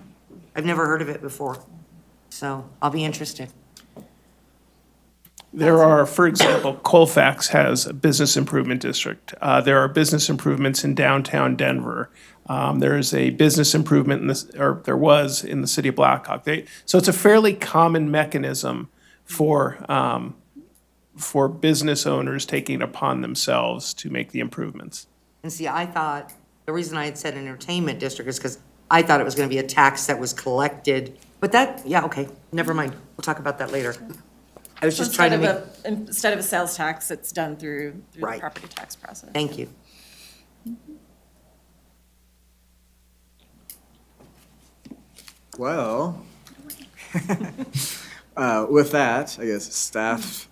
I've never heard of it before. So I'll be interested. There are, for example, Colfax has a business improvement district. There are business improvements in downtown Denver. There is a business improvement there was in the city of Blackhawk. So it's a fairly common mechanism for business owners taking it upon themselves to make the improvements. And see, I thought, the reason I had said entertainment district is because I thought it was gonna be a tax that was collected. But that, yeah, okay, never mind. We'll talk about that later. I was just trying to make, Instead of a sales tax, it's done through the Right. property tax process. thank you. Well, with that, I guess staff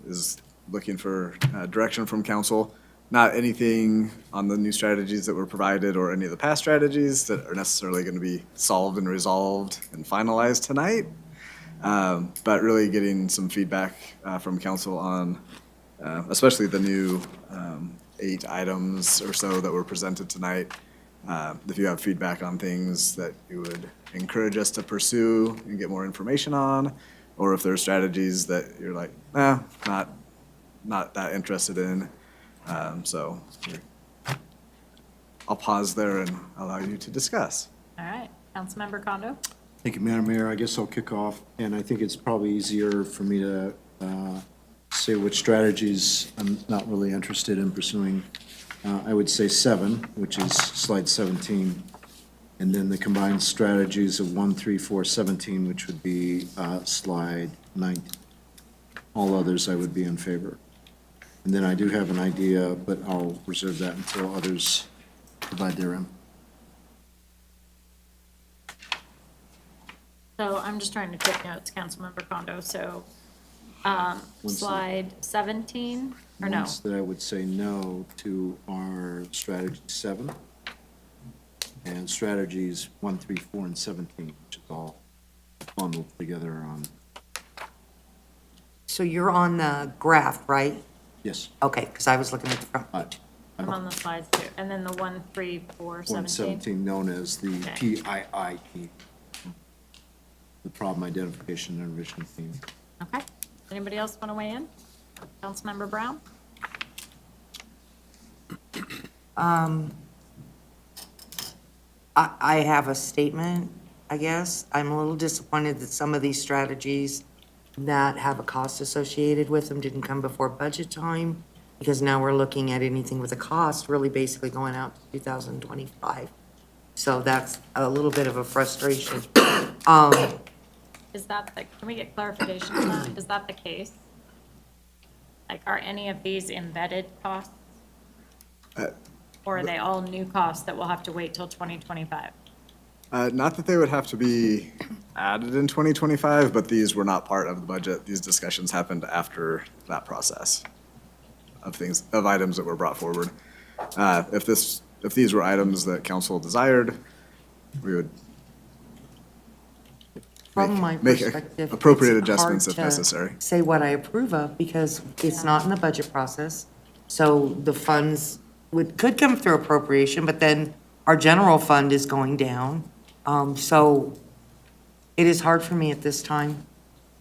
is looking for direction from council. Not anything on the new strategies that were provided or any of the past strategies that are necessarily going to be solved and resolved and finalized tonight. But really getting some feedback from council on, especially the new 8 items or so that were presented tonight. If you have feedback on things that you would encourage us to pursue and get more information on, or if there are strategies that you're like, not that interested in. So I'll pause there and allow you to discuss. All right, Councilmember Kondo? Thank you, Madam Mayor. I guess I'll kick off, and I think it's probably easier for me to say which strategies I'm not really interested in pursuing. I would say 7, which is slide 17, and then the combined strategies of 1, 3, 4, 17, which would be slide 19. All others I would be in favor. And then I do have an idea, but I'll reserve that until others provide their input. So I'm just trying to take notes, Councilmember Kondo. So slide 17, or no? Ones that I would say no to are strategy 7 and strategies 1, 3, 4, and 17, which is all bundled together on, So you're on the graph, right? yes, Okay, because I was looking at the front. I'm on the slides too. And then the 1, 3, 4, 17? 117, known as the Okay. PII team, the Problem Identification and Enrichment Team. Okay. Anybody else want to weigh in? Councilmember Brown? I have a statement, I guess. I'm a little disappointed that some of these strategies that have a cost associated with them didn't come before budget time, because now we're looking at anything with a cost really basically going out to 2025. So that's a little bit of a frustration. Is that the, can we get clarification on that? Is that the case? Like, are any of these embedded costs? Or are they all new costs that we'll have to wait till 2025? Not that they would have to be added in 2025, but these were not part of the budget. These discussions happened after that process of items that were brought forward. If these were items that council desired, we would From my make perspective, appropriate it's hard adjustments if to necessary. say what I approve of, because it's not in the budget process. So the funds could come through appropriation, but then our general fund is going down. So it is hard for me at this time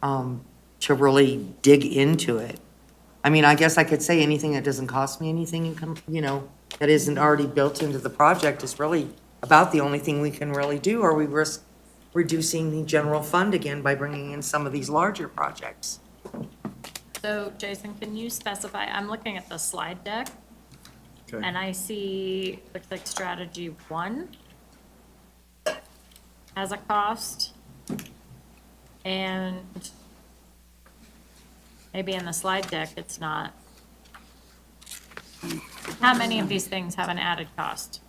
to really dig into it. I mean, I guess I could say anything that doesn't cost me anything, that isn't already built into the project is really about the only thing we can really do, or we risk reducing the general fund again by bringing in some of these larger projects. So Jason, can you specify, I'm looking at the slide deck, Okay. and I see, looks like strategy 1 has a cost. And maybe in the slide deck, it's not. How many of these things have an added cost?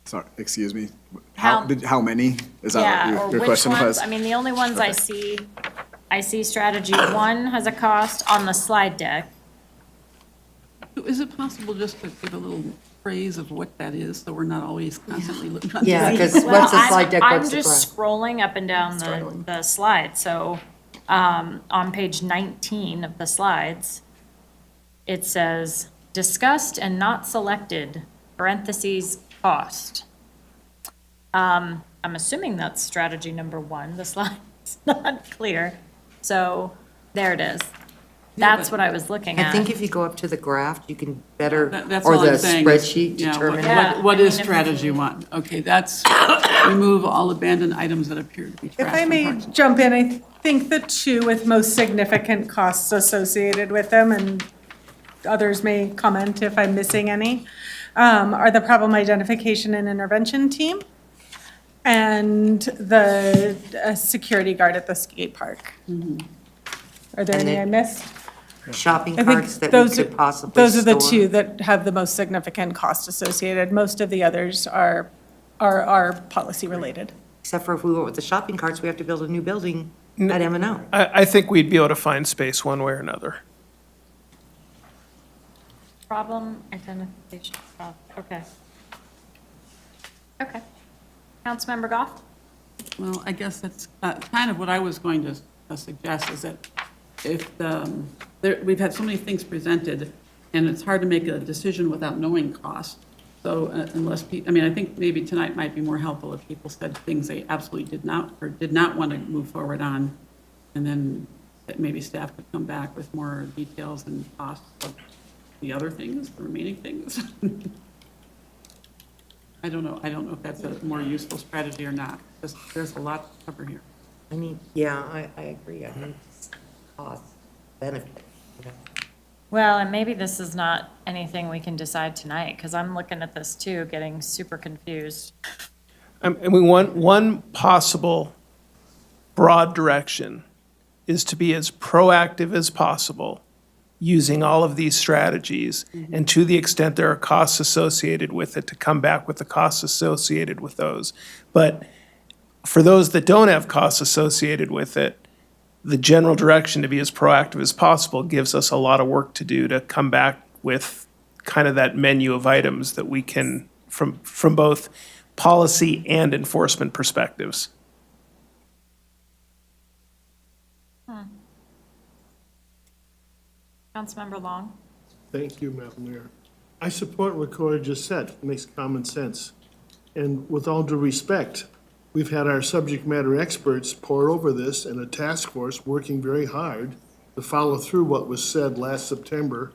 Sorry, excuse me. How- How many? Is that Yeah, what or your which question ones? was? I mean, the only ones I Okay. see strategy 1 has a cost on the slide deck. Is it possible just to get a little phrase of what that is, so we're not always constantly looking on Yeah, this? 'cause what's the Well, slide deck, I'm what's the just graph? scrolling up and down the slide, so, on page 19 of the slides, it says, discussed and not selected, parentheses, cost. I'm assuming that's strategy number 1, the slide's not clear, so, there it is. That's what I was looking I at. think if you go up to the graph, you can better, That's or all the I'm saying is, spreadsheet yeah, determine. Yeah, what I is mean, if- strategy 1? Okay, that's remove all abandoned items that appear to be trash. If I from may parks and- jump in, I think the 2 with most significant costs associated with them, and others may comment if I'm missing any, are the problem identification and intervention team and the security guard at the skate park. Are there And any the I missed? Shopping I think carts that we those, could possibly those are the store? two that have the most significant cost associated. Most of the others are policy related. Except for if we went with the shopping carts, we have to build a new building at M&O. I think we'd be able to find space one way or another. Problem identification, okay. Okay. Councilmember Goff? Well, I guess that's kind of what I was going to suggest, is that if we've had so many things presented, and it's hard to make a decision without knowing cost. So unless, I mean, I think maybe tonight might be more helpful if people said things they absolutely did not want to move forward on, and then maybe staff could come back with more details and costs of the other things, the remaining things. I don't know if that's a more useful strategy or not. There's a lot to cover here. I mean, yeah, I agree. I think it's cost benefit. you know. Well, and maybe this is not anything we can decide tonight, because I'm looking at this too, getting super confused. I mean, one possible broad direction is to be as proactive as possible using all of these strategies, and to the extent there are costs associated with it, to come back with the costs associated with those. But for those that don't have costs associated with it, the general direction to be as proactive as possible gives us a lot of work to do to come back with kind of that menu of items that we can, from both policy and enforcement perspectives. Councilmember Long? Thank you, Madam Mayor. I support what Corey just said. It makes common sense. And with all due respect, we've had our subject matter experts pour over this and a task force working very hard to follow through what was said last September,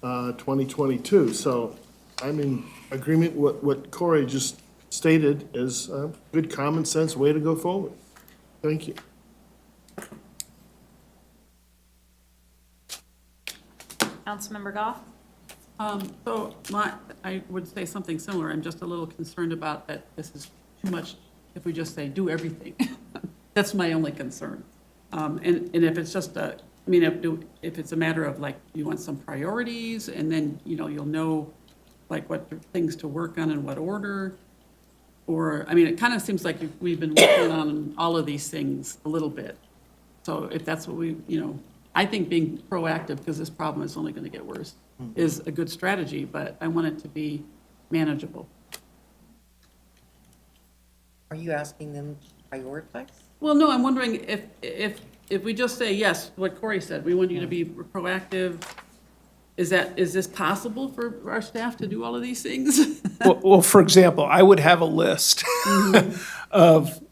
2022. So I'm in agreement with what Corey just stated as a good common sense way to go forward. Thank you. Councilmember Goff? So I would say something similar. I'm just a little concerned about that this is too much, if we just say, do everything. That's my only concern. And if it's just if it's a matter of like, you want some priorities, and then, you'll know like what things to work on in what order. Or, it kind of seems like we've been working on all of these things a little bit. So if that's what I think being proactive, because this problem is only going to get worse, is a good strategy, but I want it to be manageable. Are you asking them to prioritize? Well, no, I'm wondering if we just say, yes, what Corey said, we want you to be proactive, is this possible for our staff to do all of these things? Well, for example, I would have a list of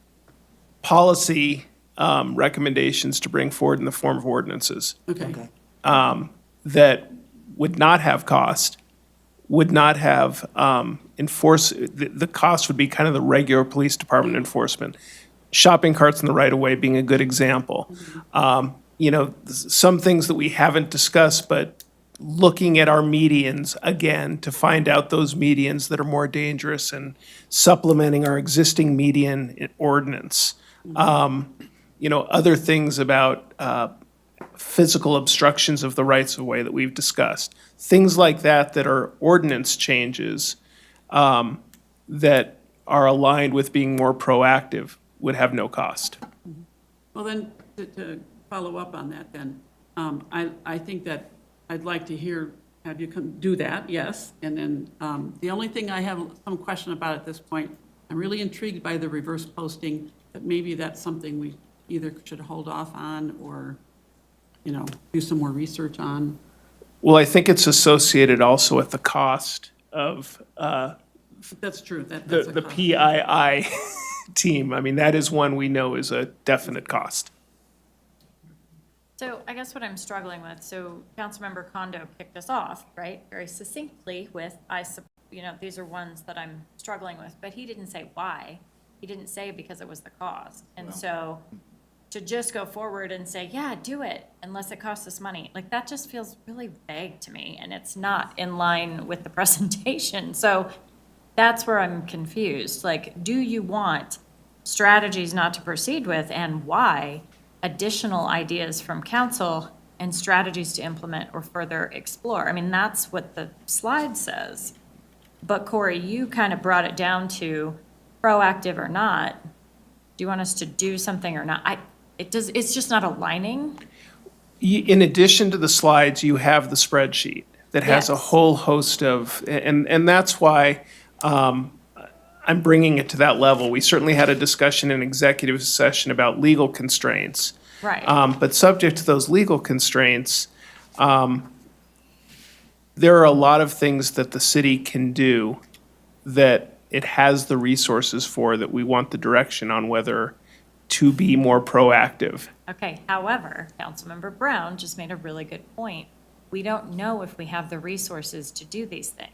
policy recommendations to bring forward in the form of ordinances Okay. that would not have cost, would not have the cost would be kind of the regular police department enforcement. Shopping carts in the right of way being a good example. Some things that we haven't discussed, but looking at our medians again to find out those medians that are more dangerous and supplementing our existing median ordinance. Other things about physical obstructions of the rights of way that we've discussed. Things like that are ordinance changes that are aligned with being more proactive would have no cost. Well, then, to follow up on that then, I think that I'd like to have you come do that, yes. And then the only thing I have some question about at this point, I'm really intrigued by the reverse posting, but maybe that's something we either should hold off on or, do some more research on. Well, I think it's associated also with the cost of That's true. That's a the cost. PII team. That is one we know is a definite cost. So I guess what I'm struggling with, so Councilmember Kondo kicked us off, right, very succinctly with, these are ones that I'm struggling with, but he didn't say why. He didn't say because it was the cost. And so to just go forward and say, yeah, do it, unless it costs us money. Like, that just feels really vague to me, and it's not in line with the presentation. So that's where I'm confused. Like, do you want strategies not to proceed with, and why, additional ideas from council, and strategies to implement or further explore? I mean, that's what the slide says. But Corey, you kind of brought it down to proactive or not. Do you want us to do something or not? It's just not aligning. In addition to the slides, you have the spreadsheet that has a Yes. whole host of, and that's why I'm bringing it to that level. We certainly had a discussion in executive session about legal constraints. Right. But subject to those legal constraints, there are a lot of things that the city can do that it has the resources for, that we want the direction on whether to be more proactive. Okay, however, Councilmember Brown just made a really good point. We don't know if we have the resources to do these things.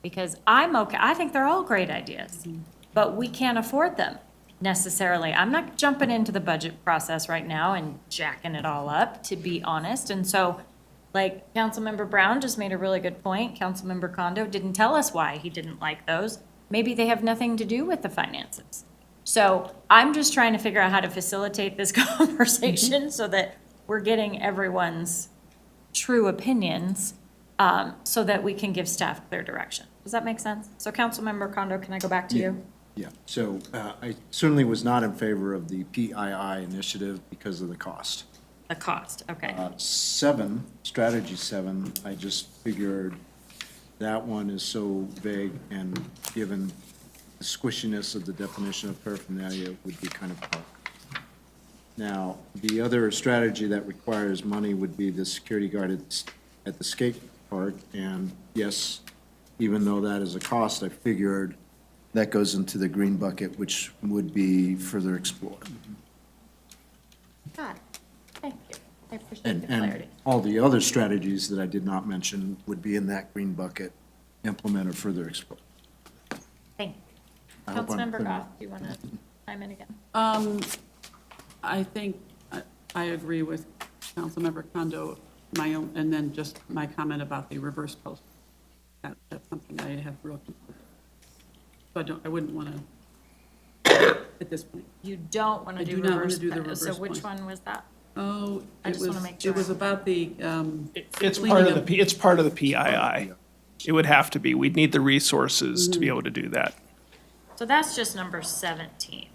Because I think they're all great ideas, but we can't afford them necessarily. I'm not jumping into the budget process right now and jacking it all up, to be honest. And so, like, Councilmember Brown just made a really good point. Councilmember Kondo didn't tell us why he didn't like those. Maybe they have nothing to do with the finances. So I'm just trying to figure out how to facilitate this conversation so that we're getting everyone's true opinions, so that we can give staff clear direction. Does that make sense? So Councilmember Kondo, can I go back to you? Yeah, so I certainly was not in favor of the PII initiative because of the cost. The cost, okay. Strategy 7, I just figured that one is so vague, and given the squishiness of the definition of paraphernalia, would be kind of hard. Now, the other strategy that requires money would be the security guard at the skate park, and yes, even though that is a cost, I figured that goes into the green bucket, which would be further explored. Got it. Thank you. I appreciate the And clarity. all the other strategies that I did not mention would be in that green bucket, implement or further explore. Thank you. I hope I'm Councilmember clear. Goff, do you want to chime in again? I think I agree with Councilmember Kondo, my own, and then just my comment about the reverse post. That's something I have real concern with. So I wouldn't want to, at this point. You don't want I to do do not wanna reverse, do the so reverse which point. one was that? Oh, I it just wanna was, make sure it was I- about the, It's Cleaning part of up. it's part of the PII. It would have to be. We'd need the resources to be able to do that. So that's just number 17.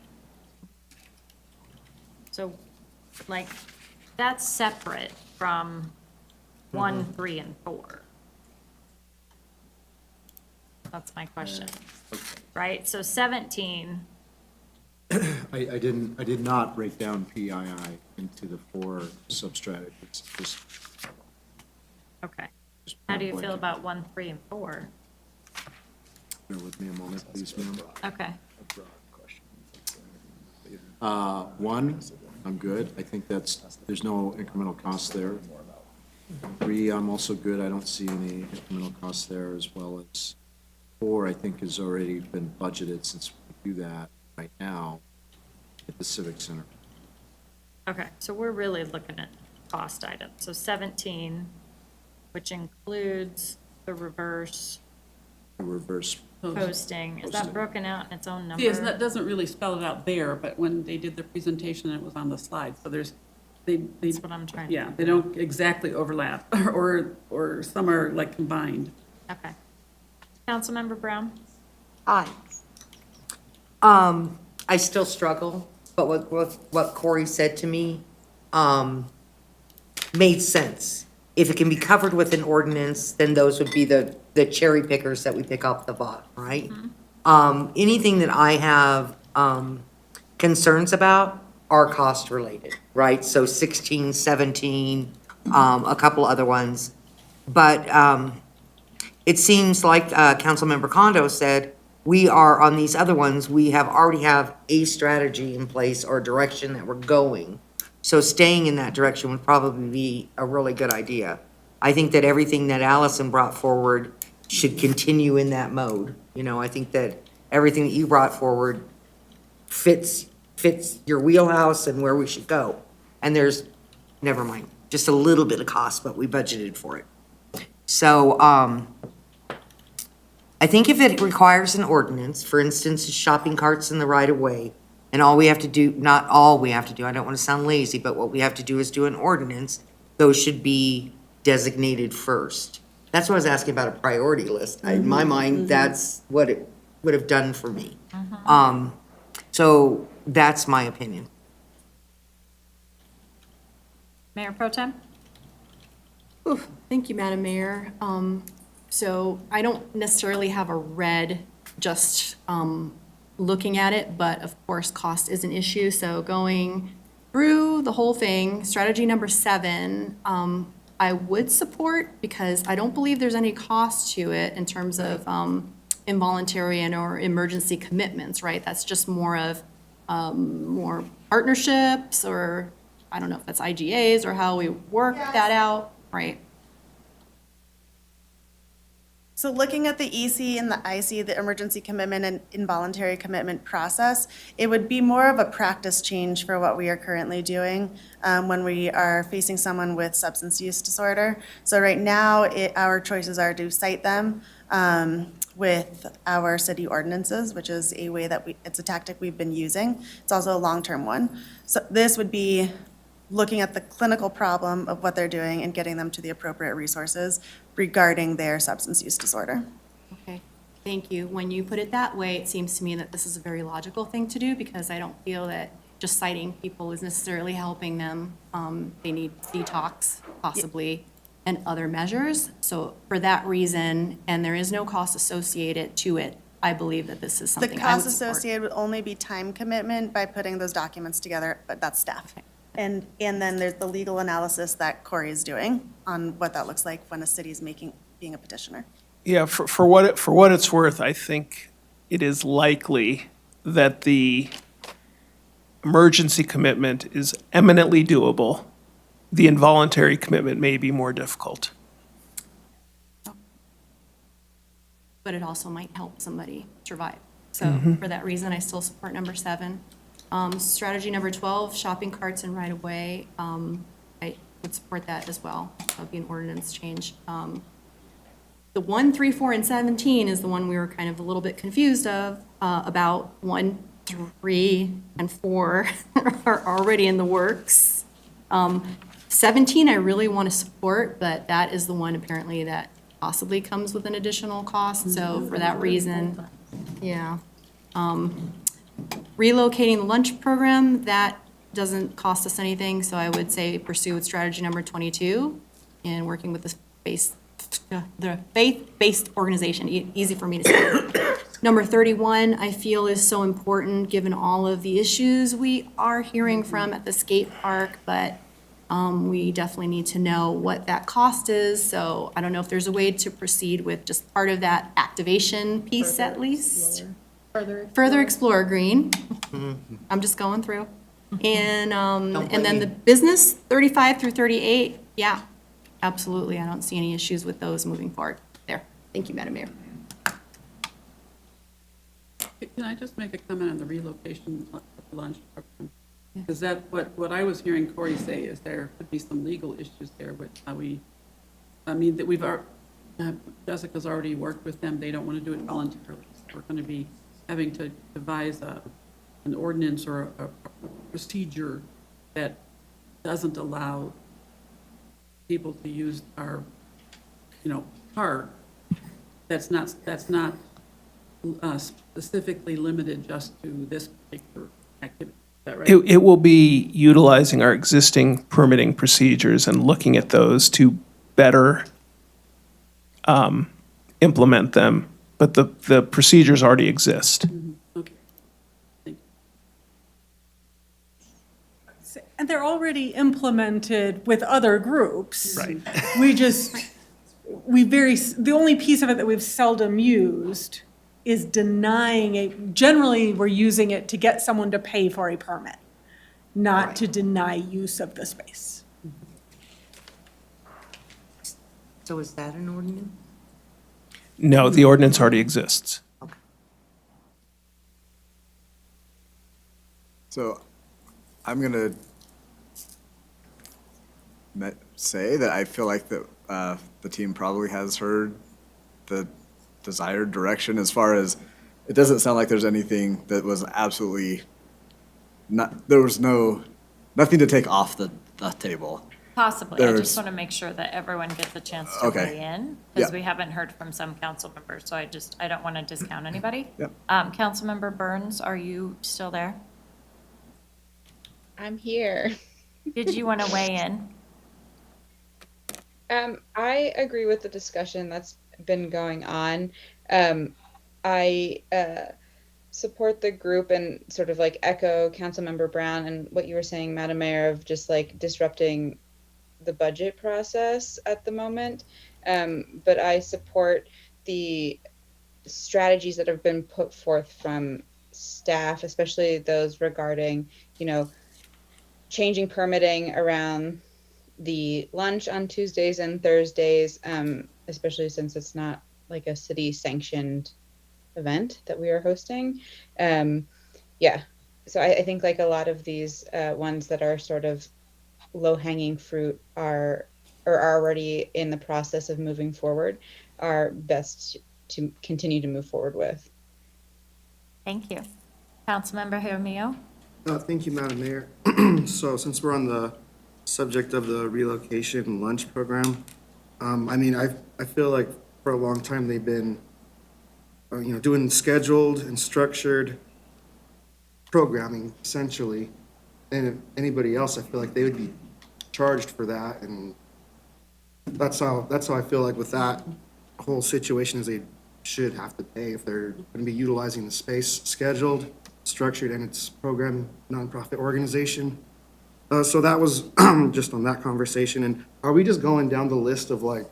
So, like, that's separate from 1, 3, and 4. That's my question. Right, so 17, I did not break down PII into the 4 sub-strategies, just okay. How do you feel about 1, 3, and 4? bear with me a moment, please, ma'am. Okay, 1, I'm good. I think there's no incremental cost there. 3, I'm also good. I don't see any incremental costs there, as well as 4, I think has already been budgeted, since we do that right now at the Civic Center. okay, so we're really looking at cost items. So 17, which includes the reverse The reverse, posting, is that broken out in its own number? see, that doesn't really spell it out there, but when they did the presentation, it was on the slide. So there's, they, That's what I'm trying to. yeah, they don't exactly overlap, or some are like combined. Okay. Councilmember Brown? Hi. I still struggle, but what Corey said to me, made sense. If it can be covered with an ordinance, then those would be the cherry pickers that we pick off the bottom, right? Anything that I have, concerns about are cost related, right? So 16, 17, a couple other ones. But, it seems like, Councilmember Kondo said, we are, on these other ones, we already have a strategy in place or direction that we're going. So staying in that direction would probably be a really good idea. I think that everything that Allison brought forward should continue in that mode. You know, I think that everything that you brought forward fits fits your wheelhouse and where we should go. And there's, never mind, just a little bit of cost, but we budgeted for it. So, I think if it requires an ordinance, for instance, shopping carts in the right of way, and all we have to do, not all we have to do, I don't want to sound lazy, but what we have to do is do an ordinance, those should be designated first. That's why I was asking about a priority list. In my mind, that's what it would have done for me. So that's my opinion. Mayor Pro Tem? Thank you, Madam Mayor. So I don't necessarily have a red just looking at it, but of course, cost is an issue. So going through the whole thing, strategy number 7, I would support because I don't believe there's any cost to it in terms of involuntary and or emergency commitments, right? That's just more of more partnerships, or I don't know if that's IGAs or how we work that out, right? So looking at the EC and the IC, the emergency commitment and involuntary commitment process, it would be more of a practice change for what we are currently doing when we are facing someone with substance use disorder. So right now, our choices are to cite them with our city ordinances, which is a way that it's a tactic we've been using. It's also a long-term one. So this would be looking at the clinical problem of what they're doing and getting them to the appropriate resources regarding their substance use disorder. Okay, thank you. When you put it that way, it seems to me that this is a very logical thing to do because I don't feel that just citing people is necessarily helping them. They need detox possibly and other measures. So for that reason, and there is no cost associated to it, I believe that this is The something I would cost support. associated would only be time commitment by putting those documents together, but that's staff. And then there's the legal analysis that Corey is doing on what that looks like when a city is being a petitioner. Yeah, for what it's worth, I think it is likely that the emergency commitment is eminently doable. The involuntary commitment may be more difficult. But it also might help somebody survive. So for that reason, I still support number 7. Strategy number 12, shopping carts and right-of-way. I would support that as well. That would be an ordinance change. The 1, 3, 4, and 17 is the one we were kind of a little bit confused about. 1, 3, and 4 are already in the works. 17, I really want to support, but that is the one apparently that possibly comes with an additional cost. So for that reason, yeah. Relocating the lunch program, that doesn't cost us anything, so I would say pursue with strategy number 22 and working with the faith-based organization, easy for me to say. Number 31, I feel is so important, given all of the issues we are hearing from at the skate park, but we definitely need to know what that cost is, so I don't know if there's a way to proceed with just part of that activation piece at least. Further explore green. I'm just going through. And then the business, 35 through 38, yeah, absolutely. I don't see any issues with those moving forward. There. Thank you, Madam Mayor. Can I just make a comment on the relocation lunch program? Because that, what I was hearing Corey say is there could be some legal issues there with how that Jessica's already worked with them. They don't want to do it voluntarily. So we're going to be having to devise an ordinance or a procedure that doesn't allow people to use our, park. That's not specifically limited just to this particular activity. Is that right? It will be utilizing our existing permitting procedures and looking at those to better implement them, but the procedures already exist. Okay. Thank you. And they're already implemented with other groups. Right. The only piece of it that we've seldom used is denying it. Generally, we're using it to get someone to pay for a permit, not to deny use of the space. So is that an ordinance? No, the ordinance already exists. So I'm gonna say that I feel like that the team probably has heard the desired direction as far as, it doesn't sound like there's anything that was absolutely not, there was nothing to take off the table. Possibly. I There's- just want to make sure that everyone gets a chance to Okay. weigh in, because Yeah. we haven't heard from some council members, so I don't want to discount anybody. Yep. Councilmember Burns, are you still there? I'm here. Did you want to weigh in? I agree with the discussion that's been going on. I support the group and sort of like echo Councilmember Brown and what you were saying, Madam Mayor, of just like disrupting the budget process at the moment. But I support the strategies that have been put forth from staff, especially those regarding, changing permitting around the lunch on Tuesdays and Thursdays, especially since it's not like a city sanctioned event that we are hosting. Yeah, so I think like a lot of these ones that are sort of low hanging fruit are already in the process of moving forward are best to continue to move forward with. Thank you. Councilmember Jaramillo? Thank you, Madam Mayor. So since we're on the subject of the relocation lunch program, I feel like for a long time they've been, doing scheduled and structured programming essentially. And if anybody else, I feel like they would be charged for that. And that's how I feel like with that whole situation is they should have to pay if they're going to be utilizing the space scheduled, structured, and it's program nonprofit organization. So that was just on that conversation. And are we just going down the list of like,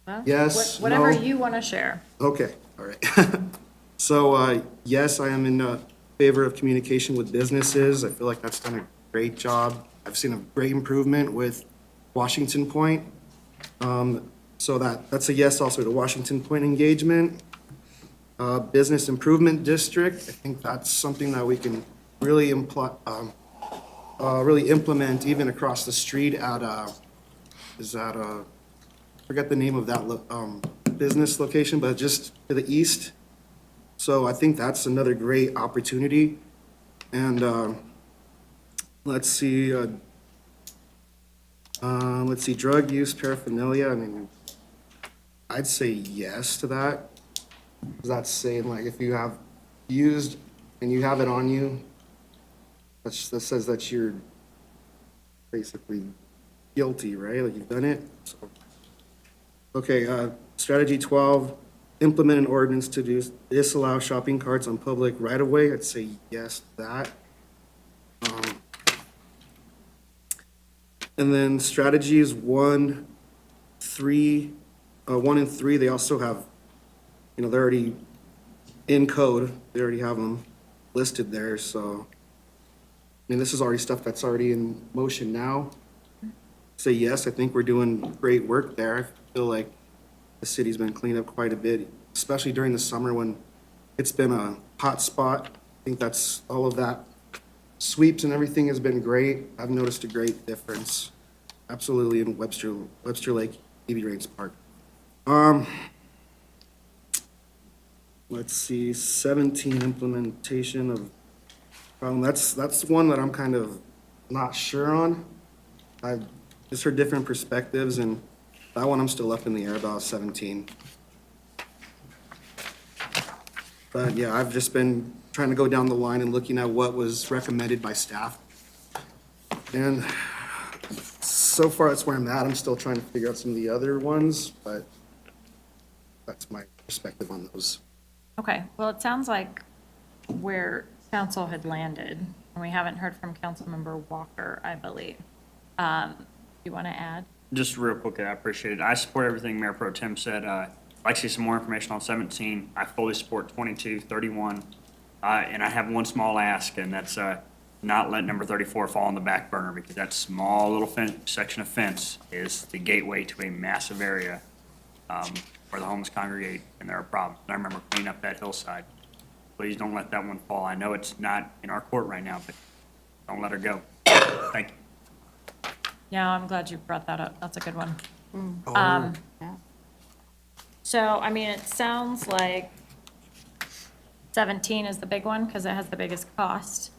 Well, yes, Whatever no? you want to share. Okay, all right. So, yes, I am in favor of communication with businesses. I feel like that's done a great job. I've seen a great improvement with Washington Point. So that's a yes also to Washington Point engagement. Business Improvement District, I think that's something that we can really really implement even across the street at, forget the name of that business location, but just to the east. So I think that's another great opportunity. And let's see, drug use paraphernalia. I mean, I'd say yes to that. 'Cause that's saying like if you have used and you have it on you, that says that you're basically guilty, right? Like you've done it. So. Okay, strategy 12, implement an ordinance to disallow shopping carts on public right-of-way. I'd say yes to that. And then strategies 1 and 3, they also have, they're already in code. They already have them listed there, so. I mean, this is already stuff that's already in motion now. Say yes, I think we're doing great work there. I feel like the city's been cleaned up quite a bit, especially during the summer when it's been a hot spot. I think that's all of that. Sweeps and everything has been great. I've noticed a great difference. Absolutely in Webster Lake, E.B. Rains Park. Let's see, 17 implementation of, that's one that I'm kind of not sure on. I've just heard different perspectives, and that one I'm still up in the air about 17. But yeah, I've just been trying to go down the line and looking at what was recommended by staff. And so far, that's where I'm at. I'm still trying to figure out some of the other ones, but that's my perspective on those. Okay, well, it sounds like where council had landed, and we haven't heard from Councilmember Walker, I believe. You want to add? Just real quickly, I appreciate it. I support everything Mayor Pro Tem said. I'd like to see some more information on 17. I fully support 22, 31. And I have one small ask, and that's not let number 34 fall on the back burner, because that small little section of fence is the gateway to a massive area where the homeless congregate, and there are problems. And I remember cleaning up that hillside. please don't let that one fall. I know it's not in our court right now, but don't let her go. Thank you. Yeah, I'm glad you brought that up. That's a good one. Yeah. So, I mean, it sounds like 17 is the big one because it has the biggest cost.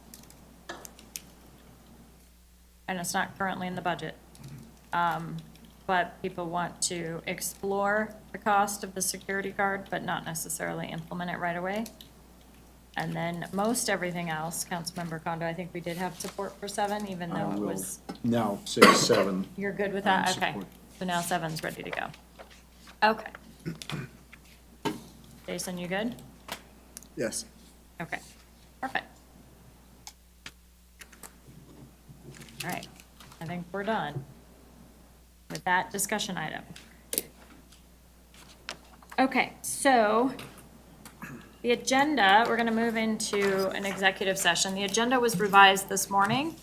And it's not currently in the budget. But people want to explore the cost of the security guard, but not necessarily implement it right away. And then most everything else, Councilmember Kondo, I think we did have support for 7, even though it was, Now, 6, 7. you're good with that? Okay. Support. So now 7's ready to go. Okay. Jason, you good? Yes. Okay, perfect. All right, I think we're done with that discussion item. Okay, so the agenda, we're gonna move into an executive session. The agenda was revised this morning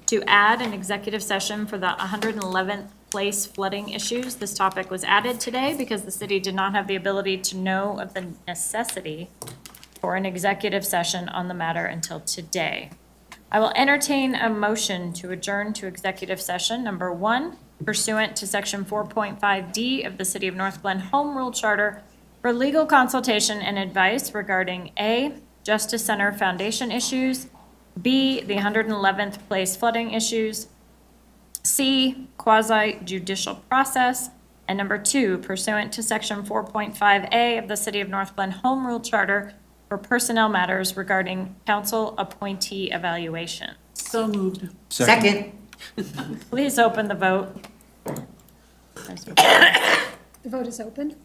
to add an executive session for the 111th Place flooding issues. This topic was added today because the city did not have the ability to know of the necessity for an executive session on the matter until today. I will entertain a motion to adjourn to executive session, number 1, pursuant to section 4.5D of the City of North Glen Home Rule Charter for legal consultation and advice regarding A, Justice Center Foundation issues, B, the 111th Place flooding issues, C, quasi judicial process, and number 2, pursuant to section 4.5A of the City of North Glen Home Rule Charter for personnel matters regarding council appointee evaluation. So moved. Second. Please open the vote. The vote is open.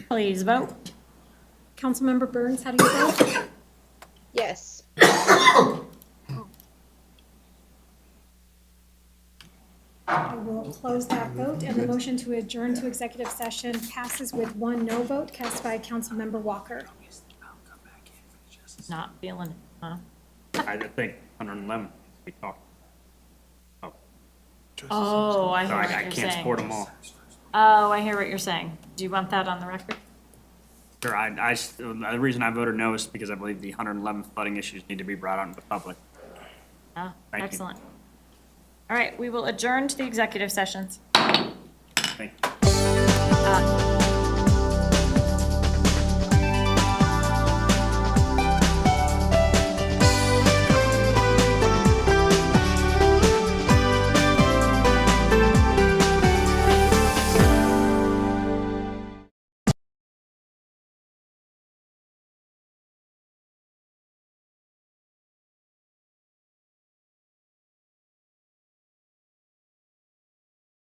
Please vote. Councilmember Burns, how do you vote? Yes. I will close that vote, and the motion to adjourn to executive session passes with 1 no vote cast by Councilmember Walker. Not feeling it, huh? I think 111, we talked. Oh, I So hear what I you're can't saying. support them all. Oh, I hear what you're saying. Do you want that on the record? Sure, the reason I voted no is because I believe the 111 flooding issues need to be brought out into the public. Ah, Thank you. excellent. All right, we will adjourn to the executive sessions.